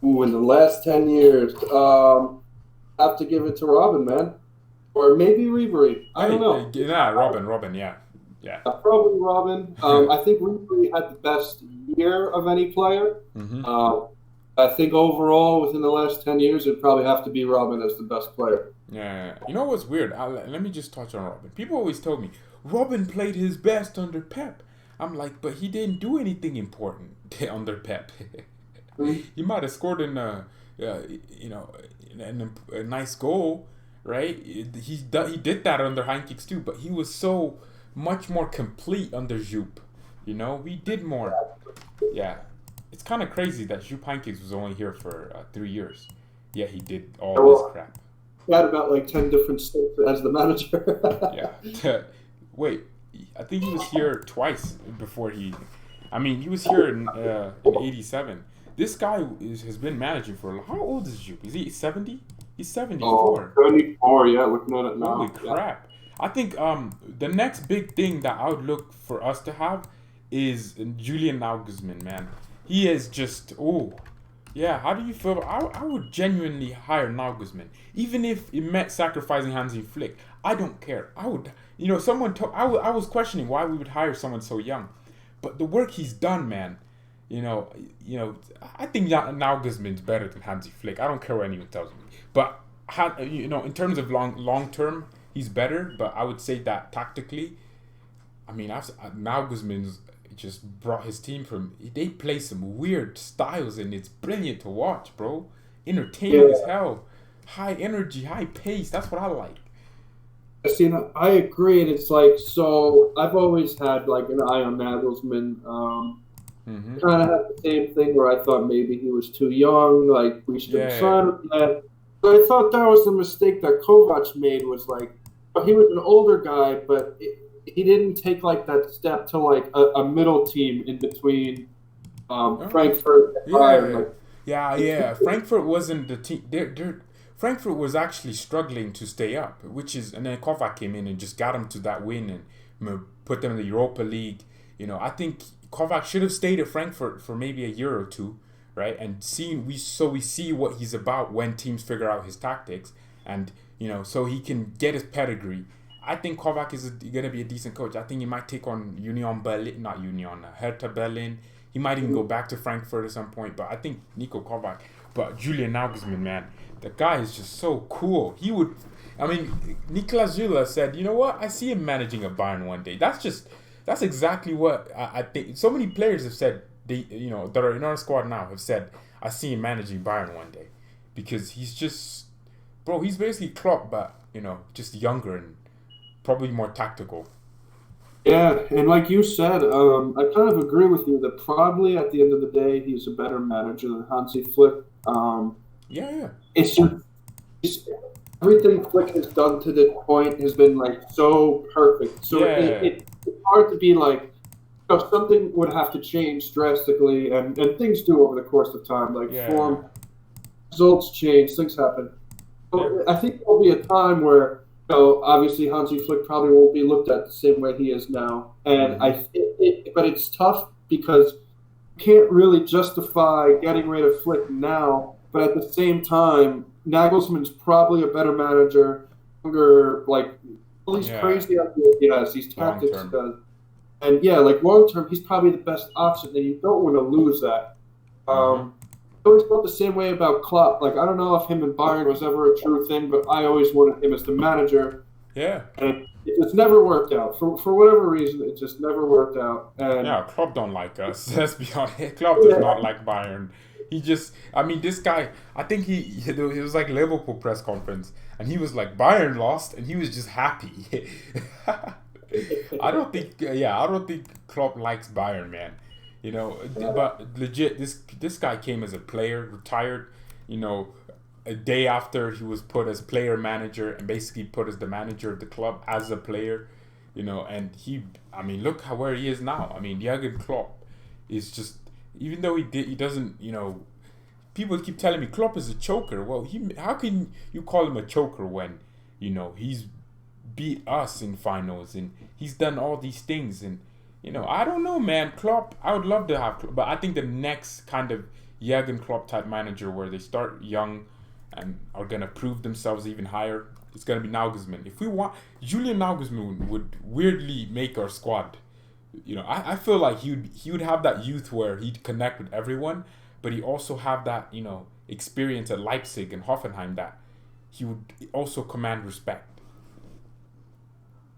Ooh, in the last 10 years, I have to give it to Robin, man, or maybe Ribery. I don't know. Yeah, Robin, yeah, yeah. Probably Robin. I think Ribery had the best year of any player. Mm-hmm. I think overall, within the last 10 years, it'd probably have to be Robin as the best player. Yeah. You know what's weird? Let me just touch on Robin. People always told me Robin played his best under Pep. I'm like, but he didn't do anything important under Pep. He might have scored in a nice goal, right? He did that under Heinkicks too, but he was so much more complete under Jupp. We did more. Yeah, it's kind of crazy that Jupp Heynckes was only here for 3 years. Yeah, he did all this Well, crap. he had about like 10 different stints as the manager. Yeah. Wait, I think he was here twice before he. I mean, he was here in '87. This guy has been managing for. How old is Jupp? Is he 70? He's 74. 74, yeah, looking at it now. Holy crap. I think the next big thing that I would look for us to have is Julian Nagelsmann, man. He is just, yeah, how do you feel? I would genuinely hire Nagelsmann. Even if it meant sacrificing Hansi Flick. I don't care. I would, I was questioning why we would hire someone so young. But the work he's done, man, I think Nagelsmann's better than Hansi Flick. I don't care what anyone tells me. But, in terms of long term, he's better. But I would say that tactically, I mean, Nagelsmann's just brought his team from. They play some weird styles, and it's brilliant to watch, bro. Entertaining as hell. High energy, high pace. That's what I like. See, I agree, and it's like, so I've always had like an eye on Nagelsmann. Kind of had the same thing where I thought maybe he was too young, like we should have signed him that. But I thought that was the mistake that Kovac made, was like, he was an older guy, but he didn't take like that step to like a middle team in between Frankfurt and Bayern. Yeah. Frankfurt wasn't the team. Frankfurt was actually struggling to stay up, and then Kovac came in and just got them to that win and put them in the Europa League. I think Kovac should have stayed at Frankfurt for maybe a year or two, right? And we see what he's about when teams figure out his tactics, and so he can get his pedigree. I think Kovac is going to be a decent coach. I think he might take on Hertha Berlin. He might even go back to Frankfurt at some point. But I think Niko Kovac, but Julian Nagelsmann, man, the guy is just so cool. Niklas Süle said, you know what? I see him managing a Bayern one day. That's exactly what I think. So many players have said, that are in our squad now have said, I see him managing Bayern one day. Because he's just, bro, he's basically Klopp, but, just younger and probably more tactical. Yeah, and like you said, I kind of agree with you that probably at the end of the day, he's a better manager than Hansi Flick. It's just everything Flick has done to this point has been like so perfect. So it's hard to be like, something would have to change drastically, and things do over the course of time. Like form, results change, things happen. So I think there'll be a time where, obviously Hansi Flick probably won't be looked at the same way he is now, and but it's tough because you can't really justify getting rid of Flick now. But at the same time, Nagelsmann's probably a better manager, younger, like all these crazy ideas he has, these tactics he does. And like long term, he's probably the best option, and you don't want to lose that. I always felt the same way about Klopp. Like, I don't know if him and Bayern was ever a true thing, but I always wanted him as the manager. Yeah. And it's never worked out. For whatever reason, it just never worked out. And Klopp don't like us. Let's be honest. Klopp does not like Bayern. He just, this guy, I think it was like Liverpool press conference, and he was like, Bayern lost, and he was just happy. I don't think Klopp likes Bayern, man. But legit, this guy came as a player, retired, a day after he was put as player manager and basically put as the manager of the club as a player, and look where he is now. Jurgen Klopp is just, even though he doesn't, people keep telling me Klopp is a choker. Well, how can you call him a choker when, he's beat us in finals and he's done all these things, and I don't know, man. Klopp, I would love to have Klopp, but I think the next kind of Jurgen Klopp type manager where they start young and are gonna prove themselves even higher, it's gonna be Nagelsmann. If we want, Julian Nagelsmann would weirdly make our squad. I feel like he would have that youth where he'd connect with everyone, but he also have that experience at Leipzig and Hoffenheim that he would also command respect.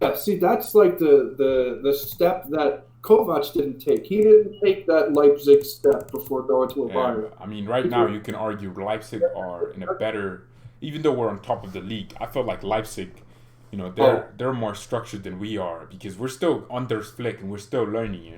Yeah, see, that's like the step that Kovac didn't take. He didn't take that Leipzig step before going to a Bayern. Right now you can argue Leipzig are in a better, even though we're on top of the league, I feel like Leipzig, they're more structured than we are because we're still under Flick and we're still learning,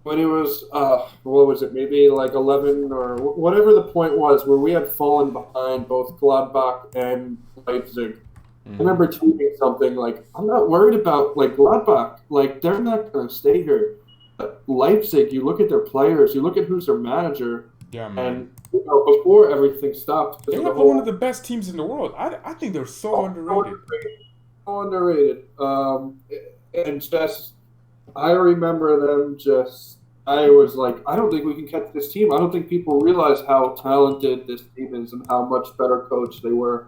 when it was what was it, maybe like 11 or whatever the point was, where we had fallen behind both Gladbach and Leipzig. I Mm-hmm. remember tweeting something like, I'm not worried about like Gladbach, like they're not going to stay here. But Leipzig, you look at their players, you look at who's their manager, Yeah, man. and before everything stopped because They of the have one of whole the best teams in the world. I think they're so underrated. so underrated. And just I remember them just. I was like, I don't think we can catch this team. I don't think people realize how talented this team is and how much better coached they were.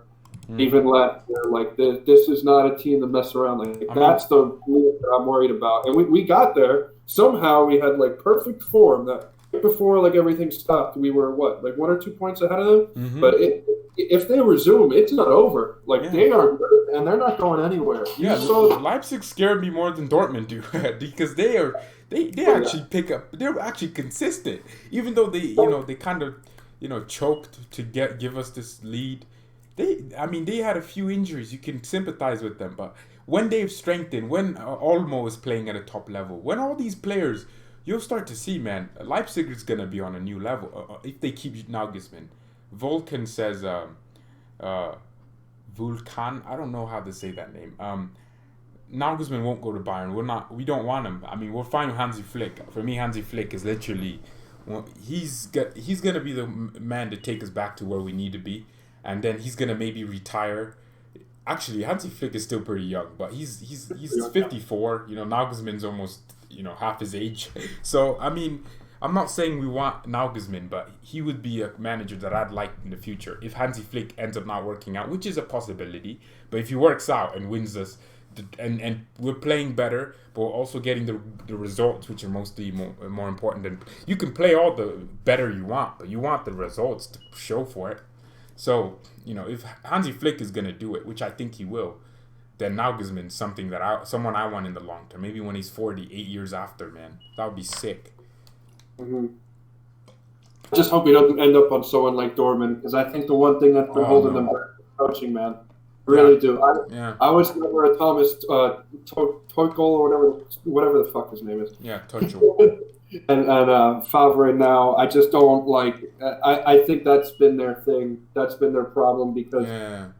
Mm. Even last year, like this is not a team to mess around. Like I mean, that's the unit that I'm worried about. And we got there somehow. We had like perfect form that right before like everything stopped. We were what like 1 or 2 points ahead of them. mm-hmm. But if they resume, it's not over. Like Yeah. they are good and they're not going anywhere. Yeah, So Leipzig scared me more than Dortmund do because they actually pick up. They're actually consistent, even though they kind of choked to give us this lead. They had a few injuries. You can sympathize with them, but when they've strengthened, when Olmo is playing at a top level, when all these players, you'll start to see, man, Leipzig is gonna be on a new level if they keep Nagelsmann. Vulcan says, Vulcan. I don't know how to say that name. Nagelsmann won't go to Bayern. We don't want him. I mean, we're fine with Hansi Flick. For me, Hansi Flick is literally, he's gonna be the man to take us back to where we need to be, and then he's gonna maybe retire. Actually, Hansi Flick is still pretty young, but he's 54. Nagelsmann's almost half his age. So I mean, I'm not saying we want Nagelsmann, but he would be a manager that I'd like in the future if Hansi Flick ends up not working out, which is a possibility. But if he works out and wins us, and we're playing better, but we're also getting the results, which are mostly more important. And you can play all the better you want, but you want the results to show for it. So if Hansi Flick is gonna do it, which I think he will, then Nagelsmann's someone I want in the long term. Maybe when he's 40, 8 years after, man, that would be sick. mm-hmm. I just hope he doesn't end up on someone like Dortmund, because I think the one thing that's been holding them back is coaching, man. Really do. I was never a Thomas Tuchel or whatever the fuck his name is. Yeah, Tuchel. and Favre now. I just don't like. I think that's been their thing. That's been their problem because I'm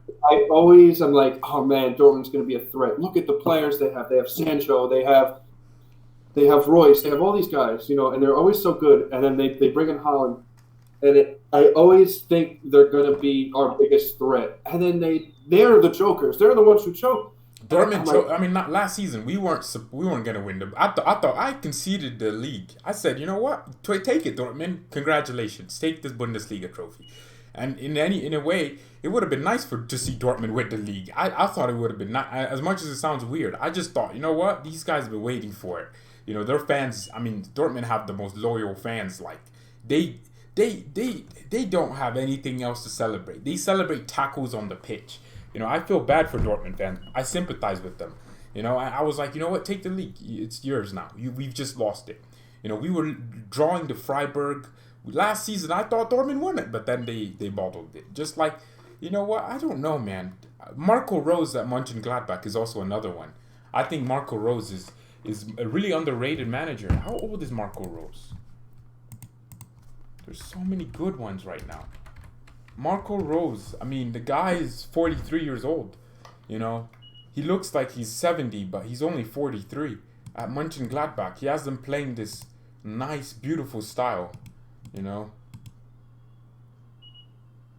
like, oh man, Dortmund's going to be a threat. Look at the players they have. They have Sancho. They have Royce. They have all these guys, and they're always so good. And then they bring in Haaland, and I always think they're going to be our biggest threat. And then they're the jokers. They're the ones who choke. Dortmund, not last season. We weren't gonna win. I thought I conceded the league. I said, you know what? Take it, Dortmund. Congratulations, take this Bundesliga trophy. And in a way, it would have been nice to see Dortmund win the league. I thought it would have been not as much as it sounds weird. I just thought, you know what? These guys have been waiting for it. Their fans. I mean, Dortmund have the most loyal fans. Like they don't have anything else to celebrate. They celebrate tackles on the pitch. I feel bad for Dortmund fans. I sympathize with them. I was like, you know what? Take the league. It's yours now. We've just lost it. We were drawing to Freiburg last season. I thought Dortmund won it, but then they bottled it. Just like, you know what? I don't know, man. Marco Rose at Mönchengladbach is also another one. I think Marco Rose is a really underrated manager. How old is Marco Rose? There's so many good ones right now. Marco Rose, I mean, the guy is 43 years old. He looks like he's 70, but he's only 43. At Mönchengladbach, he has them playing this nice, beautiful style.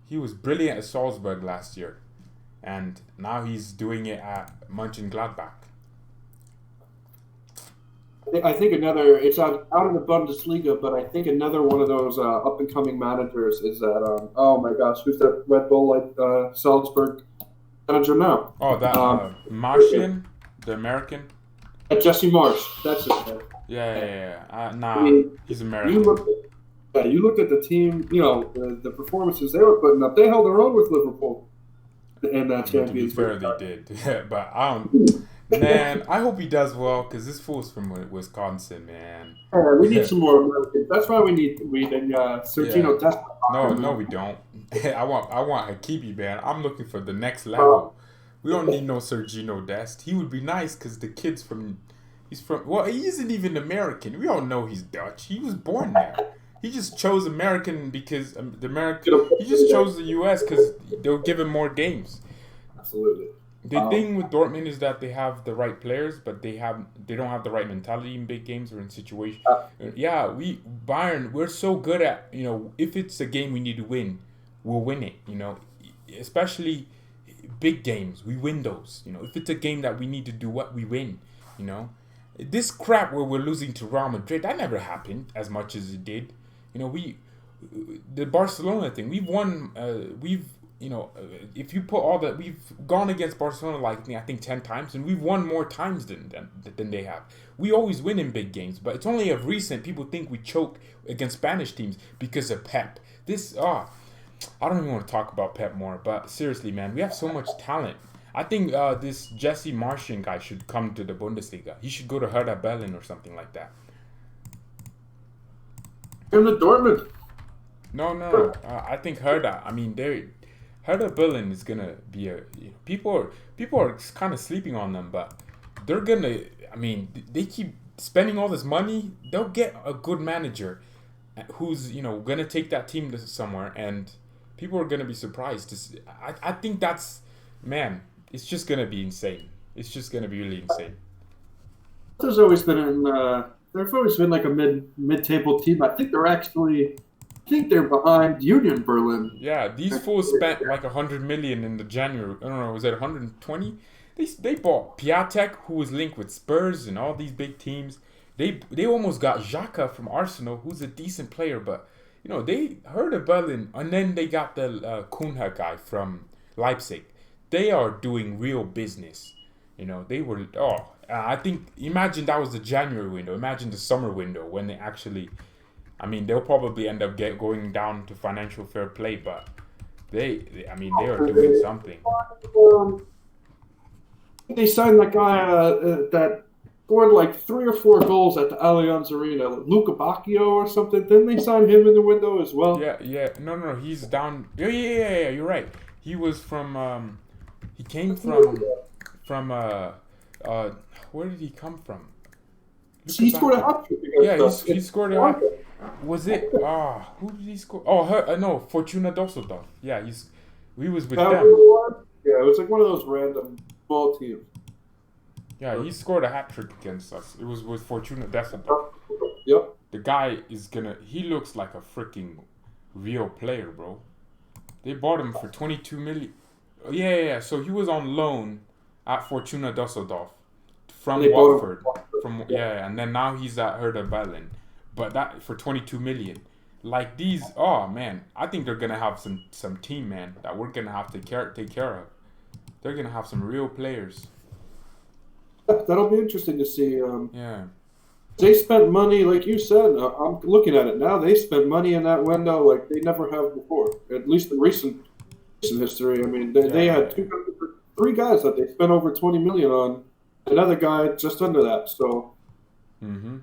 He was brilliant at Salzburg last year, and now he's doing it at Mönchengladbach. I think it's out in the Bundesliga, but I think another one of those up-and-coming managers is that, oh my gosh, who's that Red Bull Salzburg manager now? Oh, that Marsch, the American? Jesse Marsch, that's his name. Yeah. He's American. You looked at the team, the performances they were putting up. They held their own with Liverpool in that Champions League. They did. But man, I hope he does well because this fool's from Wisconsin, man. We need some more Americans. That's why we need Sergino Dest. No, we don't. I want Hakibi, man. I'm looking for the next level. We don't need no Sergino Dest. He would be nice because the kid's from He's from. Well, he isn't even American. We all know he's Dutch. He was born there. He just chose American because the American. He just chose the U.S. because they'll give him more games. Absolutely. The thing with Dortmund is that they have the right players, but they don't have the right mentality in big games or in situations. Yeah, Bayern, we're so good at, if it's a game we need to win, we'll win it. Especially big games, we win those. If it's a game that we need to do what we win. This crap where we're losing to Real Madrid, that never happened as much as it did. The Barcelona thing, we've won. If you put all that, we've gone against Barcelona I think 10 times, and we've won more times than they have. We always win in big games, but it's only of recent people think we choke against Spanish teams because of Pep. I don't even want to talk about Pep more, but seriously, man, we have so much talent. I think this Jesse Marsch guy should come to the Bundesliga. He should go to Hertha Berlin or something like that. In the Dortmund. No. I think Hertha. I mean, Hertha Berlin is gonna be people are kind of sleeping on them, but they're gonna. I mean, they keep spending all this money. They'll get a good manager who's gonna take that team to somewhere, and people are gonna be surprised. I think that's, man. It's just gonna be insane. It's just gonna be really insane. There's always been they've always been like a mid-table team. I think they're behind Union Berlin. Yeah, these fools spent like 100 million in the January. I don't know, was it 120? They bought Piatek, who was linked with Spurs and all these big teams. They almost got Xhaka from Arsenal, who's a decent player, but they heard of Berlin, and then they got the Kunha guy from Leipzig. They are doing real business. They were. I think. Imagine that was the January window. Imagine the summer window when they actually. I mean, they'll probably end up going down to financial fair play, but they are doing something. They signed that guy that scored like 3 or 4 goals at the Allianz Arena, Luca Bacchio or something. Didn't they sign him in the window as well? Yeah. No, he's down. Yeah. You're right. He was from. He came from. Where did he come from? He scored a hat-trick. Yeah, he scored a hat-trick. Was it? Who did he score? No, Fortuna Düsseldorf. Yeah, he was with them. Yeah, it was like one of those random small teams. Yeah, he scored a hat-trick against us. It was with Fortuna Düsseldorf. Yep. The guy he looks like a freaking real player, bro. They bought him for 22 million. Yeah. So he was on loan at Fortuna Düsseldorf from Watford. And then now he's at Hertha Berlin. But that for 22 million. Like these, man, I think they're gonna have some team, man, that we're gonna have to take care of. They're gonna have some real players. That'll be interesting to see. Yeah. They spent money, like you said. I'm looking at it now. They spent money in that window like they never have before. At least in recent history. I mean, they had 3 guys that they spent over 20 million on. Another guy just under that. So. Mm-hmm.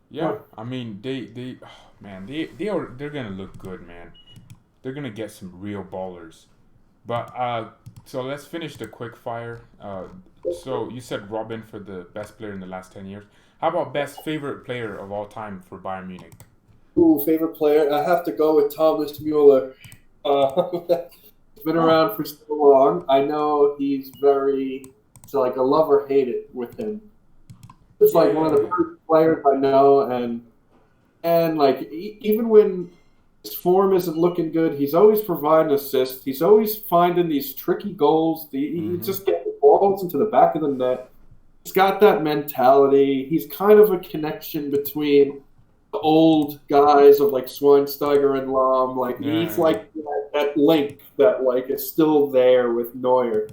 Yeah, I mean they're gonna look good, man. They're gonna get some real ballers. But so let's finish the quick fire. So you said Robin for the best player in the last 10 years. How about best favorite player of all time for Bayern Munich? Ooh, favorite player. I have to go with Thomas Mueller. He's been around for so long. I know he's it's like a love or hate it with him. It's like one of the first players I know, and like even when his form isn't looking good, he's always providing assists. He's always finding these tricky goals. He just gets the balls into the back of the net. He's got that mentality. He's kind of a connection between the old guys of like Schweinsteiger and Lahm. He's like that link that like is still there with Neuer.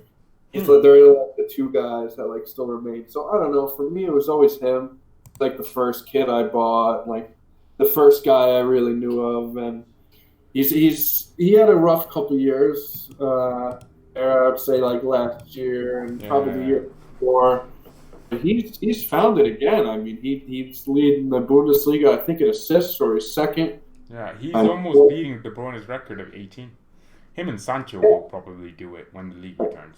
They're like the 2 guys that like still remain. So I don't know. For me, it was always him. Like the first kid I bought, like the first guy I really knew of, and he had a rough couple years. I would say like last year and probably the year before. But he's found it again. I mean, he's leading the Bundesliga. I think in assists, or he's second. Yeah, he's almost beating De Bruyne's record of 18. Him and Sancho will probably do it when the league returns.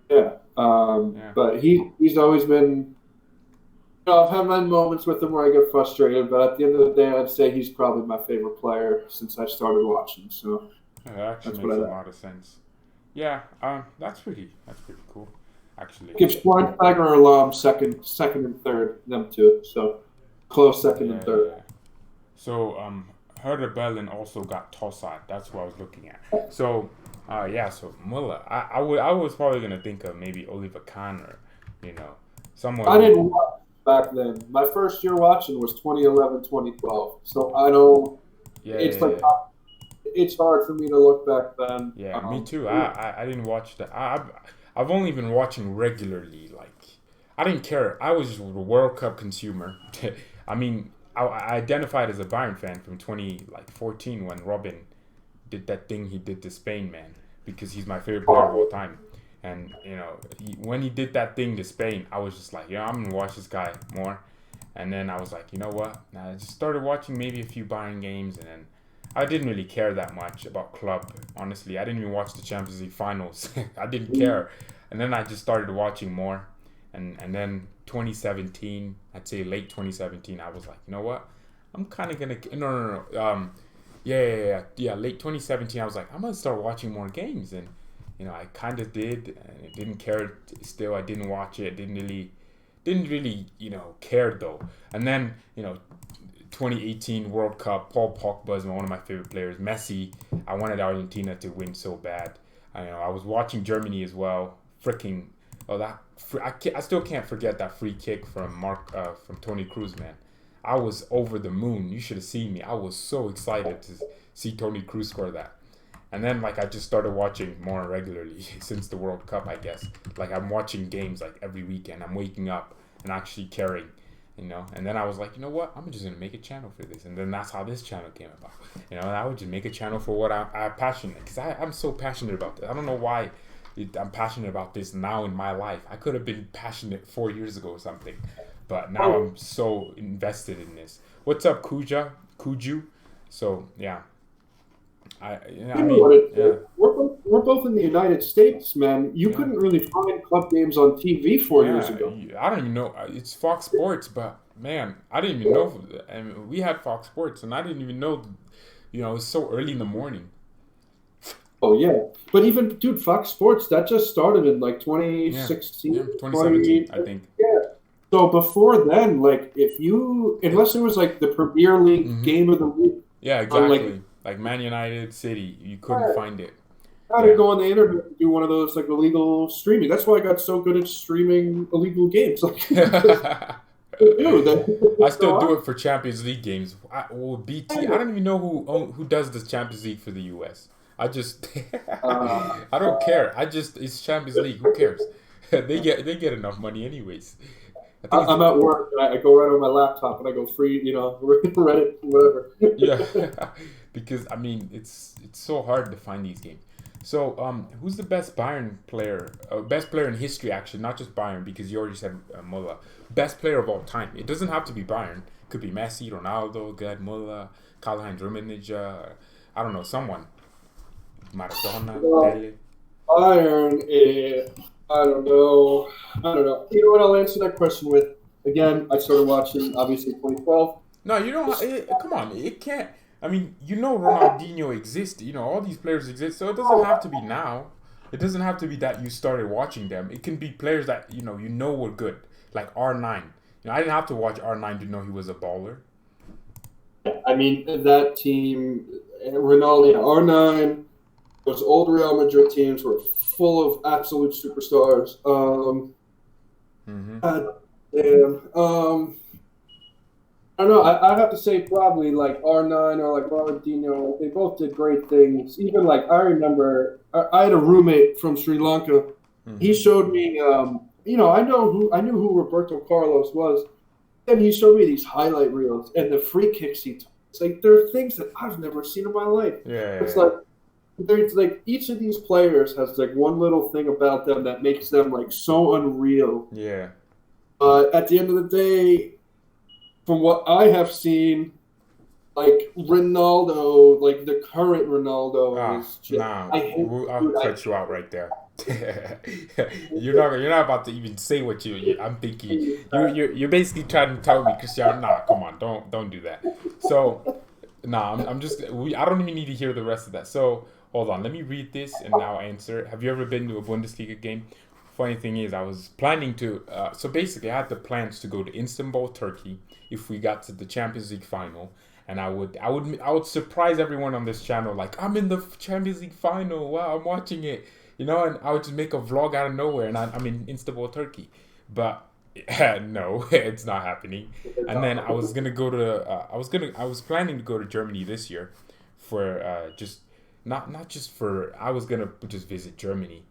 Yeah. Yeah. But he's always been. I've had my moments with him where I get frustrated, but at the end of the day, I'd say he's probably my favorite player since I started watching. So That actually that's what makes I a like. lot of sense. Yeah, that's pretty cool, actually. Give Schweinsteiger or Lam second and third, them two. So close second Yeah, and yeah, third. yeah. So Herder Berlin also got Tossard. That's what I was looking at. So yeah, so Muller. I was probably gonna think of maybe Oliver Kahn or you know someone I who didn't watch back then. My first year watching was 2011, 2012. So I don't. yeah, It's yeah, like yeah. it's hard for me to look back then. Yeah, me too. I didn't watch that. I've only been watching regularly. Like I didn't care. I was just a World Cup consumer. I mean, I identified as a Bayern fan from 2014 when Robin did that thing he did to Spain, man, because he's my favorite player of all time. And when he did that thing to Spain, I was just like, I'm gonna watch this guy more. And then I was like, you know what? And I just started watching maybe a few Bayern games, and then I didn't really care that much about club. Honestly, I didn't even watch the Champions League finals. I didn't care, and then I just started watching more, and then 2017, I'd say late 2017, I was like, you know what? I'm kind of gonna no. Yeah. Late 2017, I was like, I'm gonna start watching more games, and I kind of did, and I didn't care. Still, I didn't watch it. Didn't really care though. And then 2018 World Cup, Paul Pogba is one of my favorite players. Messi, I wanted Argentina to win so bad. I was watching Germany as well. Freaking, oh that I still can't forget that free kick from Tony Cruz, man. I was over the moon. You should have seen me. I was so excited to see Tony Cruz score that. And then like I just started watching more regularly since the World Cup, I guess. Like I'm watching games like every weekend. I'm waking up and actually caring, And then I was like, you know what? I'm just gonna make a channel for this, and then that's how this channel came about. And I would just make a channel for what I'm passionate, because I'm so passionate about this. I don't know why I'm passionate about this now in my life. I could have been passionate 4 years ago or something, but now Oh, I'm so invested in this. What's up, Kuju? So yeah, you I know what mean, it yeah. is. We're both in the United States, man. You Yeah, couldn't really find club games on TV 4 years yeah. ago. I don't even know. It's Fox Sports, but man, I didn't even know. I mean, we had Fox Sports, and I didn't even know. It's so early in the morning. Oh yeah, but even dude, Fox Sports that just started in like Yeah, 2016, yeah. 2017, 20. I think. Yeah. So before then, like if you unless it was like the Premier League Mm-hmm. game of the week Yeah, on like exactly. Like Man United, City, you couldn't yeah, find it. I had to Yeah. go on the internet and do one of those like illegal streaming. That's why I got so good at streaming illegal games, like because dude, I that still so do it for Champions League games. BT. I don't even know who does the Champions League for the US. I just uh, I don't care. It's Champions League. Who cares? They get enough money anyways. I think it's I'm at work and I go right on my laptop and I go free, Reddit, whatever. yeah, because I mean it's so hard to find these games. So who's the best Bayern player? Best player in history, actually, not just Bayern, because you already said Muller. Best player of all time. It doesn't have to be Bayern. Could be Messi, Ronaldo, Gerd Muller, Karl-Heinz Rummenigge. I don't know, someone. Maradona, Well, Pele. Iron, I don't know. I don't know. You know what? I'll answer that question with again. I started watching obviously 2012. No, you don't. Come on, it can't. I mean, Ronaldinho exists. All these players exist, so it doesn't have to be now. It doesn't have to be that you started watching them. It can be players that you know were good, like R9. I didn't have to watch R9 to know he was a baller. I mean that team, Ronaldo, R9, those old Real Madrid teams were full of absolute superstars. Mm-hmm. God damn. I don't know. I'd have to say probably like R9 or like Ronaldinho. Like, they both did great things. Even like I remember, I had a roommate from Sri Lanka. He Mm-hmm. showed me. I knew who Roberto Carlos was. And he showed me these highlight reels and the free kicks he took. It's like there are things that I've never seen in my life. Yeah, yeah, It's yeah. like there's like each of these players has like one little thing about them that makes them like so unreal. Yeah. At the end of the day, from what I have seen, like Ronaldo, like the current Ronaldo Ah, is just nah. I hate I'll dude, cut you out right there. You're not about to even say what I'm thinking. You're basically trying to tell me, Cristiano. Nah, come on, don't do that. So, nah, I'm just. I don't even need to hear the rest of that. So hold on, let me read this and now answer. Have you ever been to a Bundesliga game? Funny thing is, I was planning to. So basically, I had the plans to go to Istanbul, Turkey, if we got to the Champions League final, and I would surprise everyone on this channel like I'm in the Champions League final. Wow, I'm watching it. And I would just make a vlog out of nowhere, and I'm in Istanbul, Turkey. But no, it's not happening. And then I was gonna go to. I was planning to go to Germany this year, for just not just for. I was gonna just visit Germany,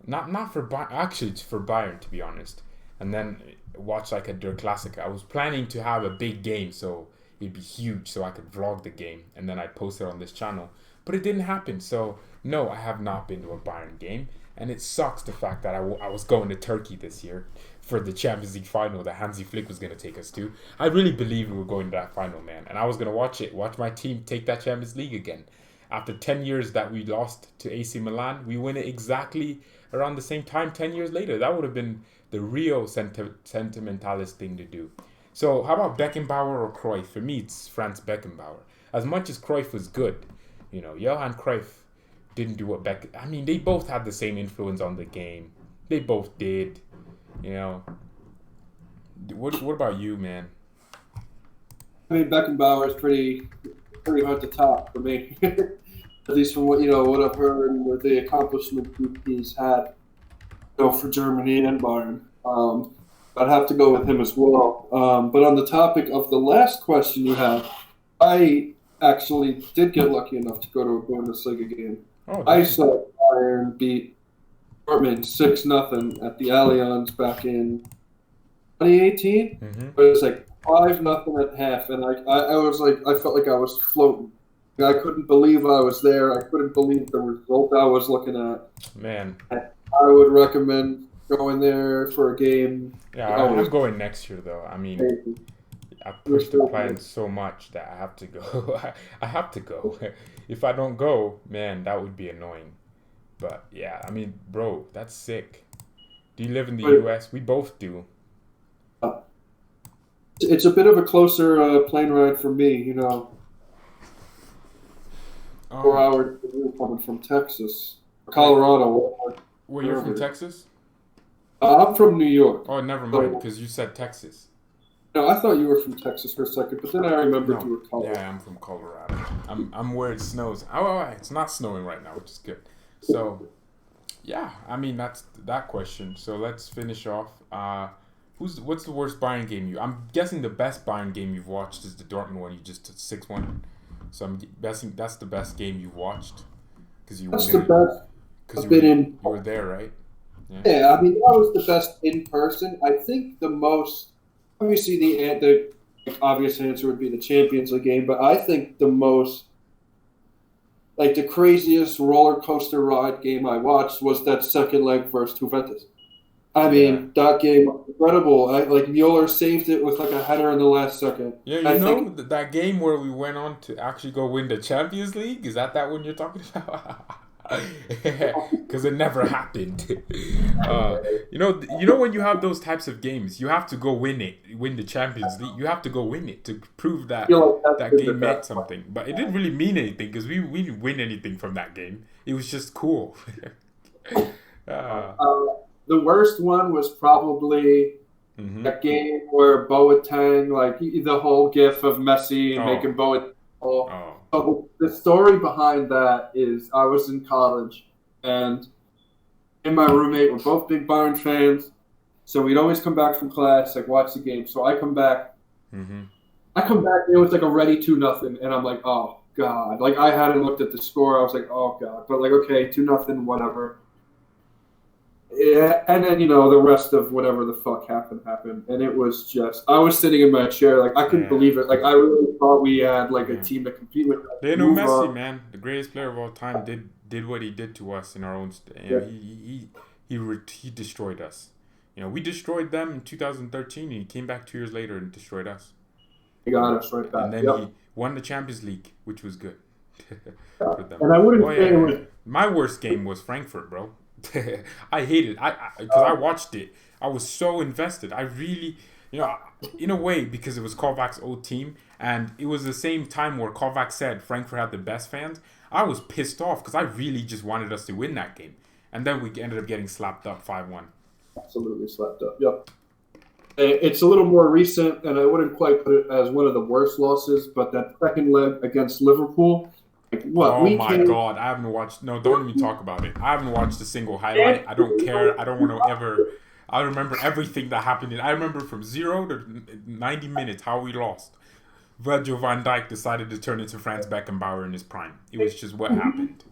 not for Bayern. Actually, it's for Bayern, to be honest. And then watch like a Der Klassiker. I was planning to have a big game, so it'd be huge, so I could vlog the game, and then I'd post it on this channel. But it didn't happen, so no, I have not been to a Bayern game, and it sucks the fact that I was going to Turkey this year for the Champions League final that Hansi Flick was going to take us to. I really believe we were going to that final, man, and I was going to watch my team take that Champions League again. After 10 years that we lost to AC Milan, we win it exactly around the same time 10 years later. That would have been the real sentimentalist thing to do. So how about Beckenbauer or Cruyff? For me, it's Franz Beckenbauer. As much as Cruyff was good, Johan Cruyff didn't do what I mean, they both had the same influence on the game. They both did. What about you, man? I mean, Beckenbauer is pretty hard to top for me. At least from what I've heard and what the accomplishment he's had, for Germany and Bayern. I'd have to go with him as well. But on the topic of the last question you had, I actually did get lucky enough to go to a Bundesliga game. Oh, I saw Bayern beat Dortmund 6-0 at the Allianz back in 2018. Mm-hmm. But it was like 5-0 at half, and I was like, I felt like I was floating. I couldn't believe I was there. I couldn't believe the result I was looking at. Man, I would recommend going there for a game. Yeah, I'm going next year though. I mean, I pushed the plan so much that I have to go. I have to go. If I don't go, man, that would be annoying. But yeah, I mean, bro, that's sick. Do you live in the U.S.? We both do. It's a bit of a closer plane ride for me, 4 hours coming from Texas, Colorado. Well, you're from Texas? I'm from New York. Oh, never mind, because you said Texas. No, I thought you were from Texas for a second, but then I remembered you were Colorado. Yeah, I'm from Colorado. I'm where it snows. Oh, it's not snowing right now, which is good. So, yeah, I mean, that's that question. So let's finish off. What's the worst Bayern game I'm guessing the best Bayern game you've watched is the Dortmund one. You just took 6-1. So I'm guessing that's the best game you've watched because you that's the best. Because you were there, right? Yeah, I mean that was the best in person. I think the most obviously the obvious answer would be the Champions League game, but I think the most the craziest roller coaster ride game I watched was that second leg versus Juventus. I mean, that game was incredible. Mueller saved it with a header in the last second. Yeah, that game where we went on to actually go win the Champions League? Is that one you're talking about? Because it never happened. When you have those types of games, you have to go win the Champions League. You have to go win it to prove that that game meant something. But it didn't really mean anything because we didn't win anything from that game. It was just cool. The worst one was probably that game where Boateng, the whole gif of Messi making Boateng. So the story behind that is I was in college and me and my roommate were both big Bayern fans. So we'd always come back from class, watch the game. So I come back. I come back, it was a ready 2-0, and I'm like, oh God. I hadn't looked at the score. I was like, oh God. But okay, 2-0, whatever. Yeah, and then the rest of whatever the fuck happened, and it was just I was sitting in my chair I couldn't believe it. I really thought we had a team to compete with. Lionel Messi, man, the greatest player of all time, did what he did to us in our own. He destroyed us. We destroyed them in 2013, and he came back 2 years later and destroyed us. He got us right back. And then he won the Champions League, which was good for them. And I wouldn't say it was. My worst game was Frankfurt, bro. I hate it. Because I watched it. I was so invested. I really, in a way, because it was Kovác's old team, and it was the same time where Kovac said Frankfurt had the best fans. I was pissed off because I really just wanted us to win that game, and then we ended up getting slapped up 5-1. Absolutely slapped up. Yep. It's a little more recent, and I wouldn't quite put it as one of the worst losses, but that second leg against Liverpool. Oh my God! I haven't watched. No, don't even talk about it. I haven't watched a single highlight. I don't care. I don't want to ever. I remember everything that happened. I remember from 0 to 90 minutes how we lost. Virgil van Dijk decided to turn into Franz Beckenbauer in his prime. It was just what happened.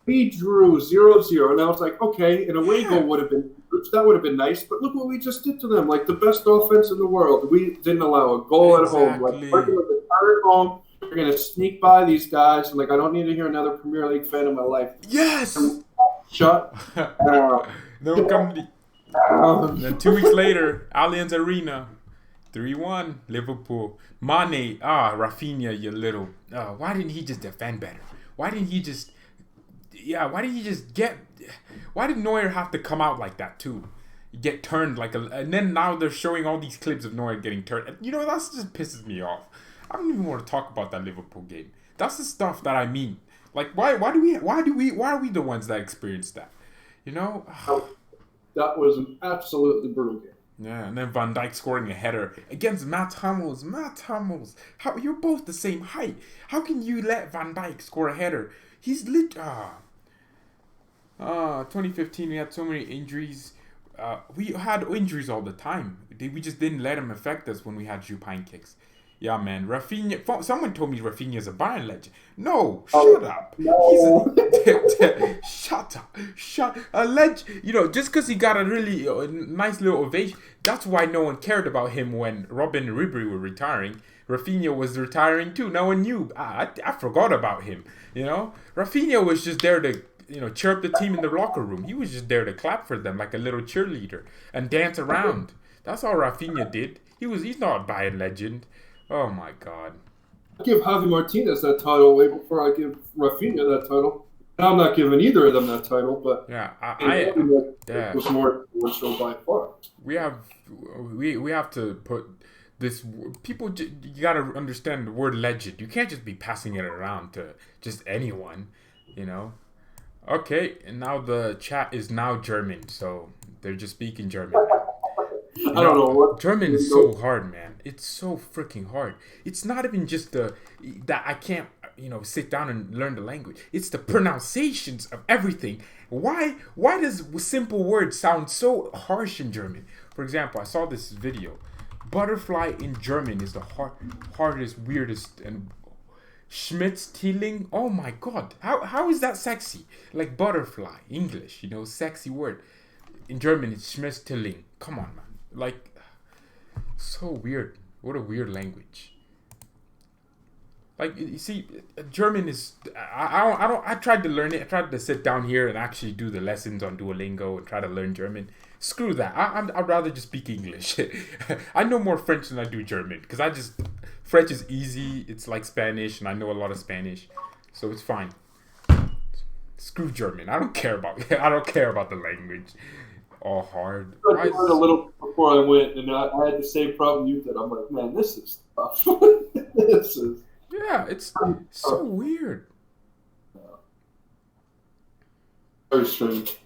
We drew 0-0, and I was like, okay, an away goal would have been that would have been nice, but look what we just did to them. Like the best offense in the world. We didn't allow a goal at home. Like we're going to return home. We're going to sneak by these guys. And like I don't need to hear another Premier League fan in my life. Yes. Shut up. No company. Then 2 weeks later, Allianz Arena, 3-1, Liverpool. Mane, Rafinha, you little. Why didn't he just defend better? Why didn't he just why did Neuer have to come out like that too? Get turned and then now they're showing all these clips of Neuer getting turned. That just pisses me off. I don't even want to talk about that Liverpool game. That's the stuff that I mean. Like why are we the ones that experienced that? That was an absolutely brutal game. Yeah, and then Van Dijk scoring a header against Matt Hummels. How you're both the same height? How can you let Van Dijk score a header? He's 2015 we had so many injuries. We had injuries all the time. We just didn't let them affect us when we had Jupine kicks. Yeah, man. Rafinha. Someone told me Rafinha is a Bayern legend. No, shut up. No. Shut up. A legend. Just because he got a really nice little ovation. That's why no one cared about him when Robin and Ribery were retiring. Rafinha was retiring too. No one knew. I forgot about him. Rafinha was just there to chirp the team in the locker room. He was just there to clap for them like a little cheerleader and dance around. That's all Rafinha did. He's not a Bayern legend. Oh my God. I give Javi Martinez that title way before I give Rafinha that title. And I'm not giving either of them that title, but it was more influential by far. We have to put this. People, you got to understand the word legend. You can't just be passing it around to just anyone, Okay, and now the chat is now German, so they're just speaking German. I don't know what German is so hard, man. It's so freaking hard. It's not even just that I can't, sit down and learn the language. It's the pronunciations of everything. Why does simple words sound so harsh in German? For example, I saw this video. Butterfly in German is the hardest, weirdest, and Schmitztilling. Oh my God. How is that sexy? Like butterfly, English, sexy word. In German, it's Schmitztilling. Come on, man. Like, so weird. What a weird language. Like, you see, German is. I tried to learn it. I tried to sit down here and actually do the lessons on Duolingo and try to learn German. Screw that. I'd rather just speak English. I know more French than I do German because French is easy. It's like Spanish, and I know a lot of Spanish, so it's fine. Screw German. I don't care about the language. All hard. I learned a little before I went, and I had the same problem you did. I'm like, man, this is tough. This is. Yeah, it's so weird. Very strange.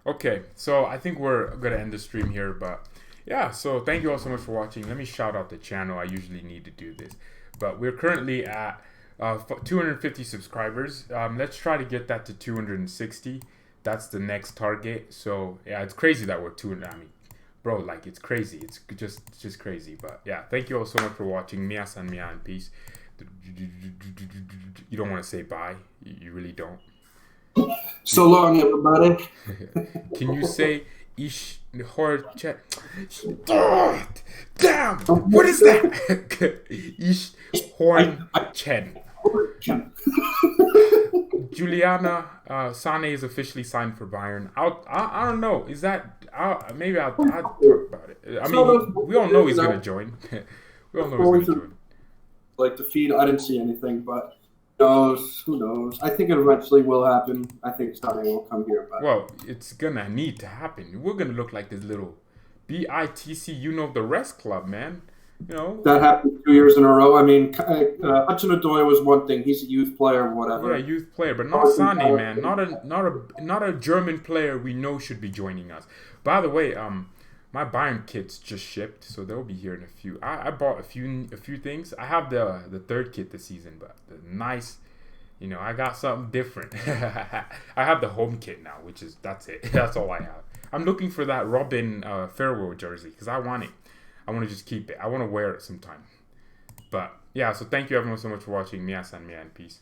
Okay, so I think we're gonna end the stream here, but yeah, so thank you all so much for watching. Let me shout out the channel. I usually need to do this, but we're currently at 250 subscribers. Let's try to get that to 260. That's the next target. So yeah, it's crazy that we're 200. I mean, bro, like it's crazy. It's just crazy. But yeah, thank you all so much for watching. Mia-san, Mia and peace. You don't want to say bye. You really don't. So long, everybody. Can you say ish horchet? Damn! What is that? Ish horn chen. Juliana Sane is officially signed for Bayern. I don't know. Is that maybe I'll talk about it. I mean, we all know he's gonna join. We all know he's gonna join. Like the feed, I didn't see anything, but Who knows? I think it eventually will happen. I think Sané will come here, but Well, it's gonna need to happen. We're gonna look like this little BITC, you know the rest club, man. You know, that happened 2 years in a row. I mean, Hudson-Odoi was one thing. He's a youth player, yeah, whatever. youth player, but not Sane, man. Not a German player we know should be joining us. By the way, my Bayern kits just shipped, so they'll be here in a few. I bought a few things. I have the third kit this season, but the nice, I got something different. I have the home kit now, that's it. That's all I have. I'm looking for that Robin farewell jersey because I want it. I want to just keep it. I want to wear it sometime. But yeah, so thank you everyone so much for watching. Mia san Mia and peace.